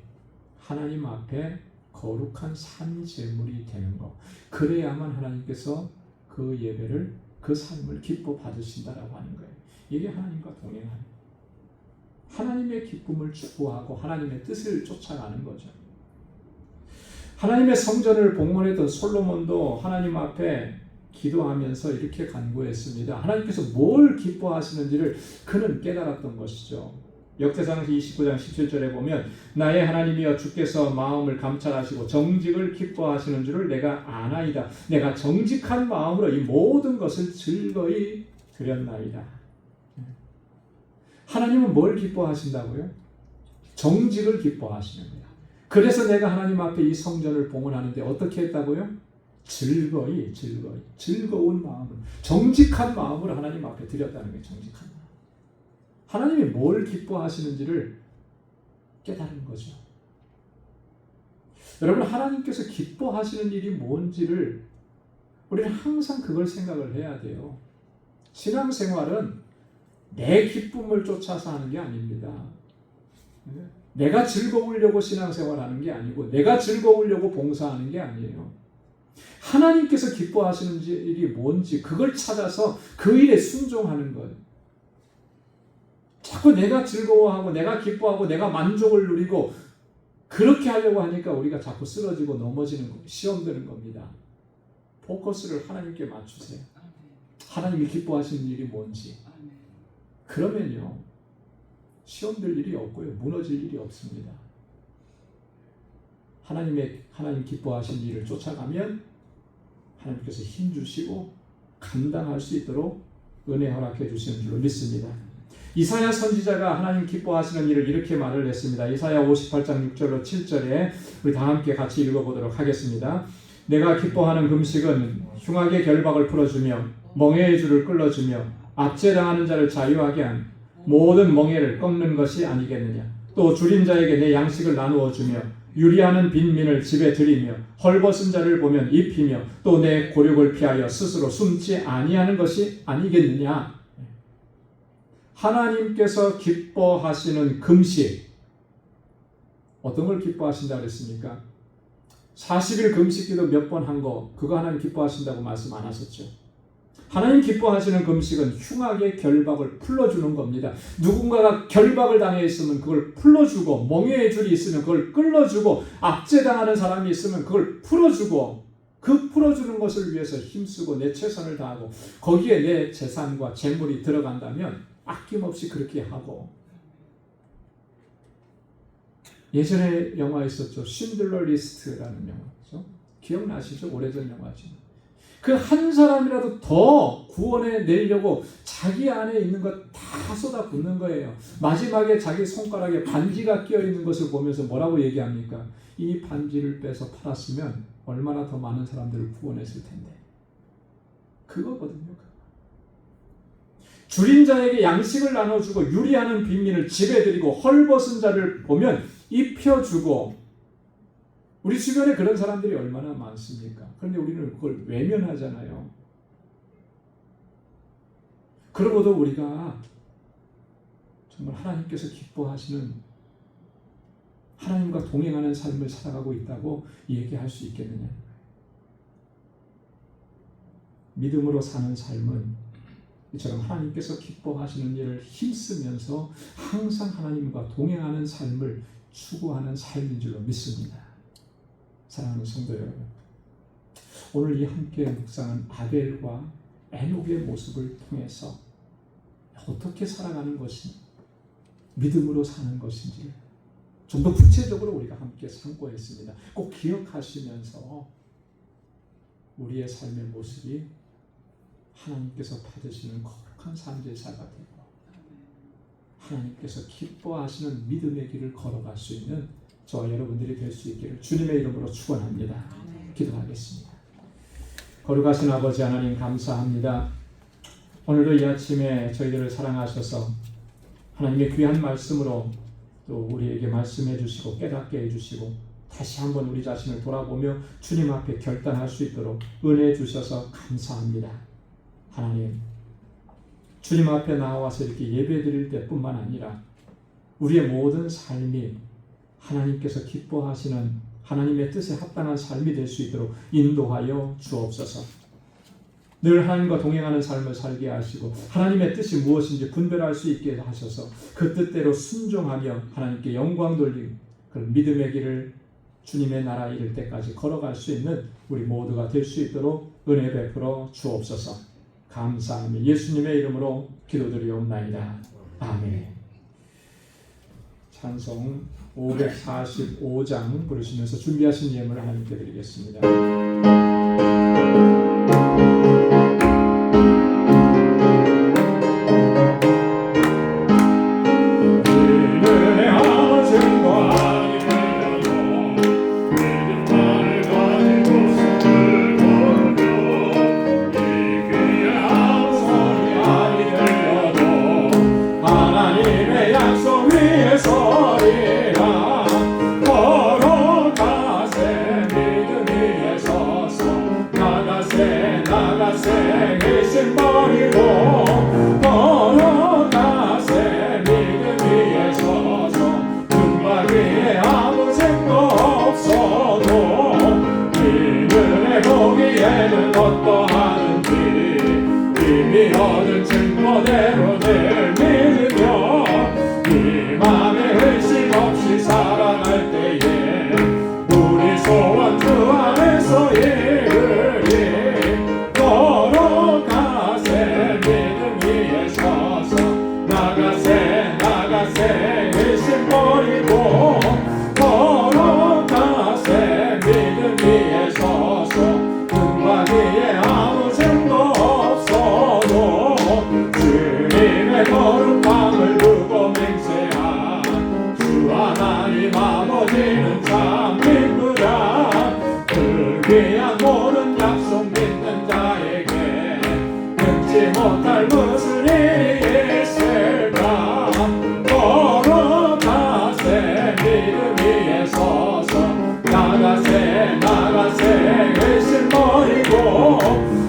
하나님 앞에 거룩한 산 제물이 되는 것. 그래야만 하나님께서 그 예배를, 그 삶을 기뻐 받으신다라고 하는 거예요. 이게 하나님과 동행하는, 하나님의 기쁨을 추구하고 하나님의 뜻을 쫓아가는 거죠. 하나님의 성전을 봉헌했던 솔로몬도 하나님 앞에 기도하면서 이렇게 간구했습니다. 하나님께서 뭘 기뻐하시는지를 그는 깨달았던 것이죠. 역대상 29장 17절에 보면 나의 하나님이여 주께서 마음을 감찰하시고 정직을 기뻐하시는 줄을 내가 아나이다. 내가 정직한 마음으로 이 모든 것을 즐거이 드렸나이다. 하나님은 뭘 기뻐하신다고요? 정직을 기뻐하시는 거야. 그래서 내가 하나님 앞에 이 성전을 봉헌하는데 어떻게 했다고요? 즐거이 즐거운 마음으로, 정직한 마음으로 하나님 앞에 드렸다는 거예요. 정직한 마음. 하나님이 뭘 기뻐하시는지를 깨달은 거죠. 여러분, 하나님께서 기뻐하시는 일이 뭔지를 우리는 항상 그걸 생각을 해야 돼요. 신앙생활은 내 기쁨을 쫓아서 하는 게 아닙니다. 내가 즐거우려고 신앙생활하는 게 아니고 내가 즐거우려고 봉사하는 게 아니에요. 하나님께서 기뻐하시는 일이 뭔지 그걸 찾아서 그 일에 순종하는 거예요. 자꾸 내가 즐거워하고 내가 기뻐하고 내가 만족을 누리고 그렇게 하려고 하니까 우리가 자꾸 쓰러지고 넘어지는 거, 시험 드는 겁니다. 포커스를 하나님께 맞추세요. 하나님이 기뻐하시는 일이 뭔지. 그러면요, 시험 들 일이 없고요, 무너질 일이 없습니다. 하나님 기뻐하시는 일을 쫓아가면 하나님께서 힘 주시고 감당할 수 있도록 은혜 허락해 주시는 줄로 믿습니다. 이사야 선지자가 하나님 기뻐하시는 일을 이렇게 말을 했습니다. 이사야 58장 6절로 7절에 우리 다 함께 같이 읽어보도록 하겠습니다. 내가 기뻐하는 금식은 흉악의 결박을 풀어주며 멍에의 줄을 끌어주며 압제당하는 자를 자유하게 한 모든 멍에를 꺾는 것이 아니겠느냐. 또 줄인 자에게 내 양식을 나누어 주며 유리하는 빈민을 집에 들이며 헐벗은 자를 보면 입히며 또 내 고륙을 피하여 스스로 숨지 아니하는 것이 아니겠느냐. 하나님께서 기뻐하시는 금식, 어떤 걸 기뻐하신다고 그랬습니까? 40일 금식기도 몇 번 한 거, 그거 하나님 기뻐하신다고 말씀 안 하셨죠? 하나님 기뻐하시는 금식은 흉악의 결박을 풀어주는 겁니다. 누군가가 결박을 당해 있으면 그걸 풀어주고, 멍에의 줄이 있으면 그걸 끌어주고, 압제당하는 사람이 있으면 그걸 풀어주고, 그 풀어주는 것을 위해서 힘쓰고 내 최선을 다하고, 거기에 내 재산과 재물이 들어간다면 아낌없이 그렇게 하고. 예전에 영화 있었죠. 신들러 리스트라는 영화죠. 기억나시죠? 오래전 영화죠. 그 한 사람이라도 더 구원해 내려고 자기 안에 있는 것 다 쏟아붓는 거예요. 마지막에 자기 손가락에 반지가 끼어 있는 것을 보면서 뭐라고 얘기합니까? 이 반지를 빼서 팔았으면 얼마나 더 많은 사람들을 구원했을 텐데. 그거거든요. 줄인 자에게 양식을 나눠주고 유리하는 빈민을 집에 들이고 헐벗은 자를 보면 입혀주고. 우리 주변에 그런 사람들이 얼마나 많습니까? 그런데 우리는 그걸 외면하잖아요. 그러고도 우리가 정말 하나님께서 기뻐하시는, 하나님과 동행하는 삶을 살아가고 있다고 얘기할 수 있겠느냐? 믿음으로 사는 삶은 이처럼 하나님께서 기뻐하시는 일을 힘쓰면서 항상 하나님과 동행하는 삶을 추구하는 삶인 줄로 믿습니다. 사랑하는 성도 여러분, 오늘 이 함께 묵상한 아벨과 에녹의 모습을 통해서 어떻게 살아가는 것인지, 믿음으로 사는 것인지 좀 더 구체적으로 우리가 함께 참고했습니다. 꼭 기억하시면서 우리의 삶의 모습이 하나님께서 받으시는 거룩한 삶제사가 되고 하나님께서 기뻐하시는 믿음의 길을 걸어갈 수 있는 저와 여러분들이 될 수 있기를 주님의 이름으로 축원합니다. 기도하겠습니다. 거룩하신 아버지 하나님 감사합니다. 오늘도 이 아침에 저희들을 사랑하셔서 하나님의 귀한 말씀으로 또 우리에게 말씀해 주시고 깨닫게 해주시고 다시 한번 우리 자신을 돌아보며 주님 앞에 결단할 수 있도록 은혜 주셔서 감사합니다. 하나님, 주님 앞에 나와서 이렇게 예배 드릴 때뿐만 아니라 우리의 모든 삶이 하나님께서 기뻐하시는 하나님의 뜻에 합당한 삶이 될 수 있도록 인도하여 주옵소서. 늘 하나님과 동행하는 삶을 살게 하시고 하나님의 뜻이 무엇인지 분별할 수 있게 하셔서 그 뜻대로 순종하며 하나님께 영광 돌리는 그런 믿음의 길을 주님의 나라 이를 때까지 걸어갈 수 있는 우리 모두가 될 수 있도록 은혜 베풀어 주옵소서. 감사하며 예수님의 이름으로 기도드리옵나이다. 아멘. 찬송 545장 부르시면서 준비하신 예물을 하나님께 드리겠습니다. 얻은 증거대로 늘 믿으며 이 맘에 의심 없이 살아갈 때에 우리 소원 주 안에서 이루리. 걸어가세 믿음 위에 서서 나가세 나가세 의심 버리고 걸어가세 믿음 위에 서서 등과 뒤에 아무 증거 주님의 거룩함을 두고 맹세하. 주 하나님 아버지는 참 기쁘다. 그 귀한 모든 약속 믿는 자에게 끊지 못할 무슨 일이 있을까. 걸어가세 믿음 위에 서서 나가세 나가세 의심 버리고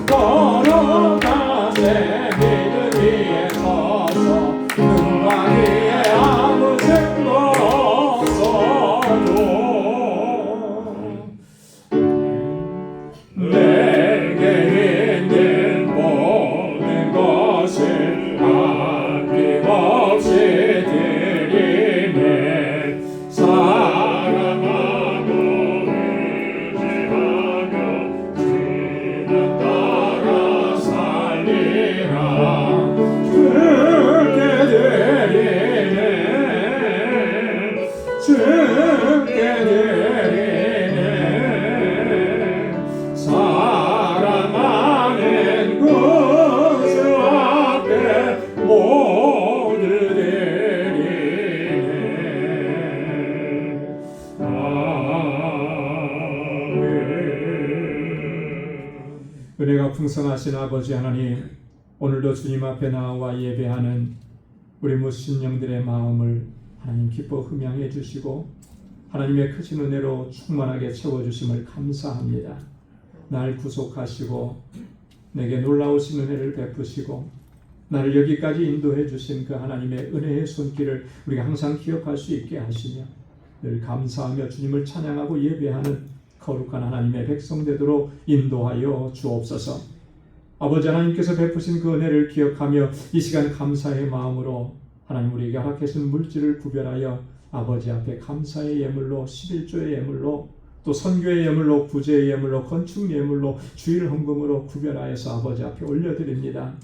걸어가세 믿음 위에 서서 눈과 귀에 아무 증거 없어도 내게 있는 법 은혜가 풍성하신 아버지 하나님, 오늘도 주님 앞에 나와 예배하는 우리 무신령들의 마음을 하나님 기뻐 흠양해 주시고 하나님의 크신 은혜로 충만하게 채워주심을 감사합니다. 날 구속하시고 내게 놀라우신 은혜를 베푸시고 나를 여기까지 인도해 주신 그 하나님의 은혜의 손길을 우리가 항상 기억할 수 있게 하시며 늘 감사하며 주님을 찬양하고 예배하는 거룩한 하나님의 백성 되도록 인도하여 주옵소서. 아버지 하나님께서 베푸신 그 은혜를 기억하며 이 시간 감사의 마음으로 하나님 우리에게 허락하신 물질을 구별하여 아버지 앞에 감사의 예물로, 11조의 예물로, 또 선교의 예물로, 구제의 예물로, 건축 예물로, 주일 헌금으로 구별하여서 아버지 앞에 올려드립니다.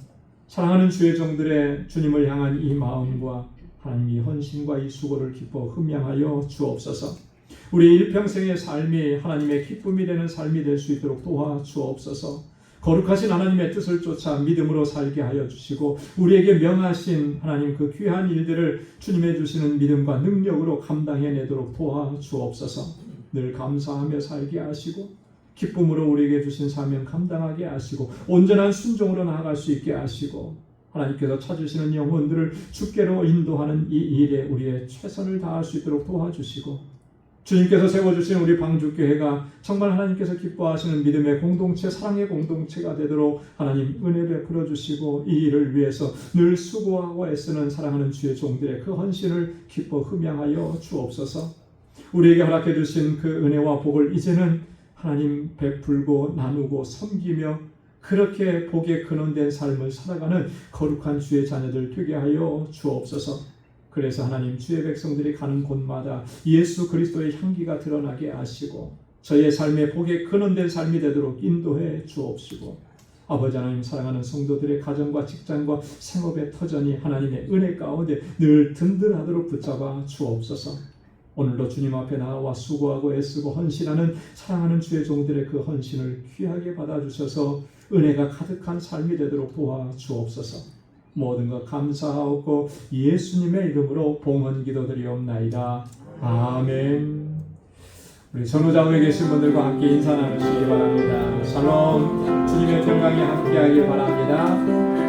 사랑하는 주의 종들의 주님을 향한 이 마음과 하나님 이 헌신과 이 수고를 기뻐 흠양하여 주옵소서. 우리 일평생의 삶이 하나님의 기쁨이 되는 삶이 될 수 있도록 도와주옵소서. 거룩하신 하나님의 뜻을 쫓아 믿음으로 살게 하여 주시고 우리에게 명하신 하나님 그 귀한 일들을 주님의 주시는 믿음과 능력으로 감당해내도록 도와주옵소서. 늘 감사하며 살게 하시고 기쁨으로 우리에게 주신 사명 감당하게 하시고 온전한 순종으로 나아갈 수 있게 하시고 하나님께서 찾으시는 영혼들을 주께로 인도하는 이 일에 우리의 최선을 다할 수 있도록 도와주시고 주님께서 세워주신 우리 방주교회가 정말 하나님께서 기뻐하시는 믿음의 공동체, 사랑의 공동체가 되도록 하나님 은혜 베풀어 주시고 이 일을 위해서 늘 수고하고 애쓰는 사랑하는 주의 종들의 그 헌신을 기뻐 흠양하여 주옵소서. 우리에게 허락해 주신 그 은혜와 복을 이제는 하나님 베풀고 나누고 섬기며 그렇게 복에 근원된 삶을 살아가는 거룩한 주의 자녀들 되게 하여 주옵소서. 그래서 하나님 주의 백성들이 가는 곳마다 예수 그리스도의 향기가 드러나게 하시고 저의 삶에 복에 근원된 삶이 되도록 인도해 주옵시고 아버지 하나님 사랑하는 성도들의 가정과 직장과 생업의 터전이 하나님의 은혜 가운데 늘 든든하도록 붙잡아 주옵소서. 오늘도 주님 앞에 나와 수고하고 애쓰고 헌신하는 사랑하는 주의 종들의 그 헌신을 귀하게 받아주셔서 은혜가 가득한 삶이 되도록 도와주옵소서. 모든 것 감사하고 예수님의 이름으로 봉헌 기도드리옵나이다. 아멘. 우리 전후장에 계신 분들과 함께 인사 나누시기 바랍니다. 샬롬. 주님의 평강이 함께하길 바랍니다.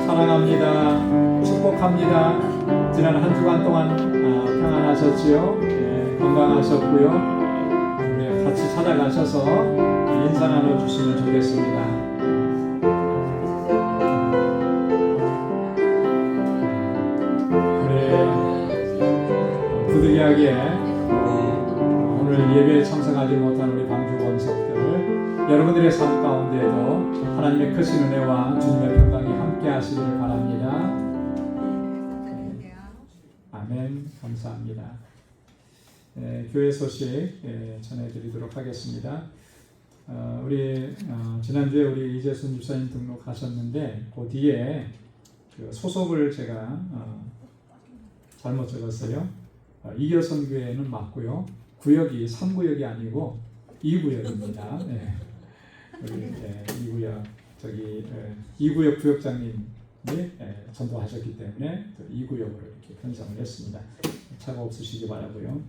사랑합니다. 축복합니다. 지난 한 주간 동안 평안하셨지요? 네, 건강하셨고요. 우리 같이 찾아가셔서 인사 나눠주시면 좋겠습니다. 부득이하게 오늘 예배에 참석하지 못한 우리 방주 권석들 여러분들의 삶 가운데에도 하나님의 크신 은혜와 주님의 평강이 함께 하시기를 바랍니다. 아멘. 감사합니다. 교회 소식 전해드리도록 하겠습니다. 우리 지난주에 우리 이재순 집사님 등록하셨는데 그 뒤에 그 소속을 제가 잘못 적었어요. 이겨선교회는 맞고요. 구역이 3구역이 아니고 2구역입니다. 네. 우리 2구역 저기 2구역 구역장님이 전도하셨기 때문에 2구역으로 이렇게 편성을 했습니다. 차가 없으시기 바라고요.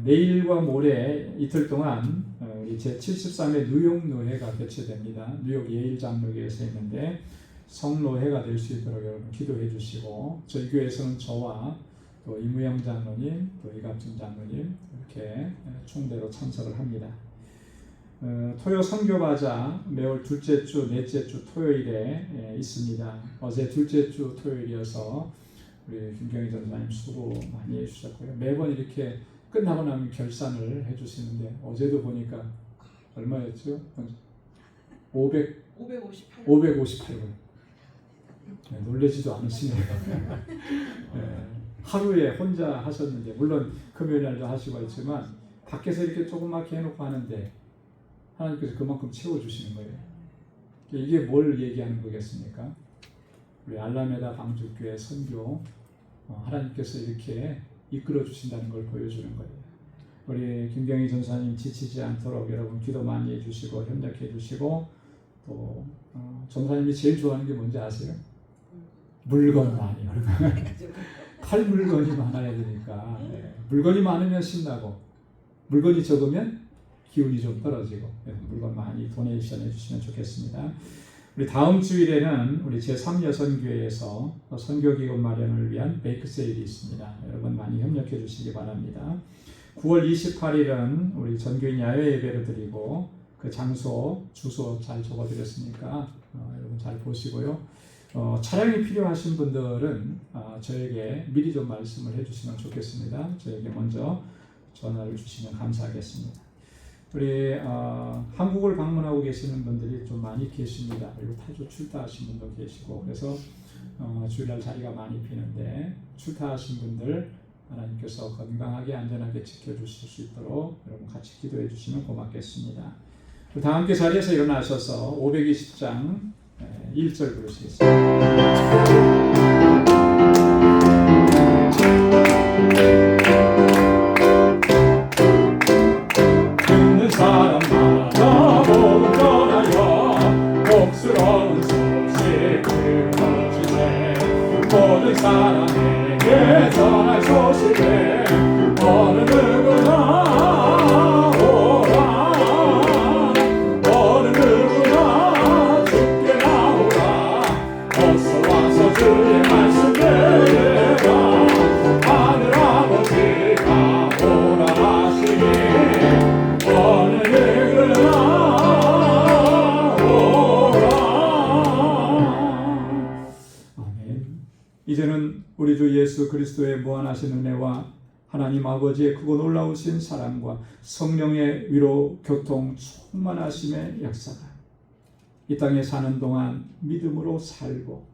내일과 모레 이틀 동안 우리 제73회 뉴욕 노회가 개최됩니다. 뉴욕 예일 장로교에서 있는데 성노회가 될 수 있도록 여러분 기도해 주시고 저희 교회에서는 저와 또 이무영 장로님, 또 이갑준 장로님 이렇게 총대로 참석을 합니다. 토요 선교바자 매월 둘째 주, 넷째 주 토요일에 있습니다. 어제 둘째 주 토요일이어서 우리 김경희 전사님 수고 많이 해주셨고요. 매번 이렇게 끝나고 나면 결산을 해주시는데 어제도 보니까 얼마였죠? 558원. 네, 놀라지도 않으시네요. 네. 하루에 혼자 하셨는데 물론 금요일 날도 하시고 있지만 밖에서 이렇게 조그맣게 해놓고 하는데 하나님께서 그만큼 채워주시는 거예요. 이게 뭘 얘기하는 거겠습니까? 우리 알라메다 방주교회 선교 하나님께서 이렇게 이끌어 주신다는 걸 보여주는 거예요. 우리 김경희 전사님 지치지 않도록 여러분 기도 많이 해주시고 협력해 주시고 또 전사님이 제일 좋아하는 게 뭔지 아세요? 물건 많이 팔 물건이 많아야 되니까 물건이 많으면 신나고 물건이 적으면 기운이 좀 떨어지고 물건 많이 도네이션 해주시면 좋겠습니다. 우리 다음 주일에는 우리 제3여선교회에서 선교기금 마련을 위한 베이크 세일이 있습니다. 여러분 많이 협력해 주시기 바랍니다. 9월 28일은 우리 전교인 야외 예배를 드리고 그 장소, 주소 잘 적어드렸으니까 여러분 잘 보시고요. 차량이 필요하신 분들은 저에게 미리 좀 말씀을 해주시면 좋겠습니다. 저에게 먼저 전화를 주시면 감사하겠습니다. 우리 한국을 방문하고 계시는 분들이 좀 많이 계십니다. 그리고 타주 출타하신 분도 계시고 그래서 주일날 자리가 많이 비는데 출타하신 분들 하나님께서 건강하게 안전하게 지켜주실 수 있도록 여러분 같이 기도해 주시면 고맙겠습니다. 다 함께 자리에서 일어나셔서 520장 1절 부르시겠습니다. 사람마다 복음 전하여 복스러운 소식 들어주세. 모든 사람에게 전할 소식에 어느 누구나 오라. 어느 누구나 주께 나오라. 어서 와서 주의 말씀 들으라. 하늘 아버지가 오라 하시니 어느 누구나 오라. 아멘. 이제는 우리 주 예수 그리스도의 무한하신 은혜와 하나님 아버지의 크고 놀라우신 사랑과 성령의 위로 교통 충만하심의 역사가 이 땅에 사는 동안 믿음으로 살고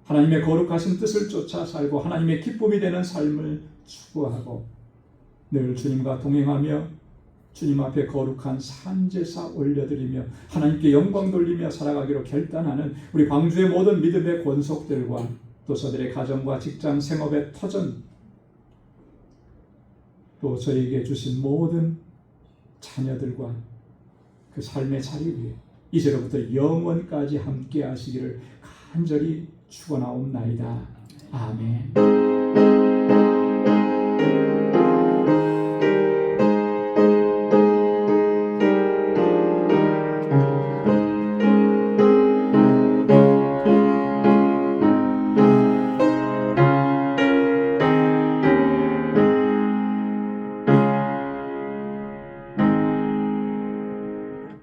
하나님의 거룩하신 뜻을 쫓아 살고 하나님의 기쁨이 되는 삶을 추구하고 늘 주님과 동행하며 주님 앞에 거룩한 산제사 올려드리며 하나님께 영광 돌리며 살아가기로 결단하는 우리 광주의 모든 믿음의 권속들과 또 저들의 가정과 직장 생업의 터전 또 저에게 주신 모든 자녀들과 그 삶의 자리 위에 이제로부터 영원까지 함께 하시기를 간절히 축원하옵나이다. 아멘.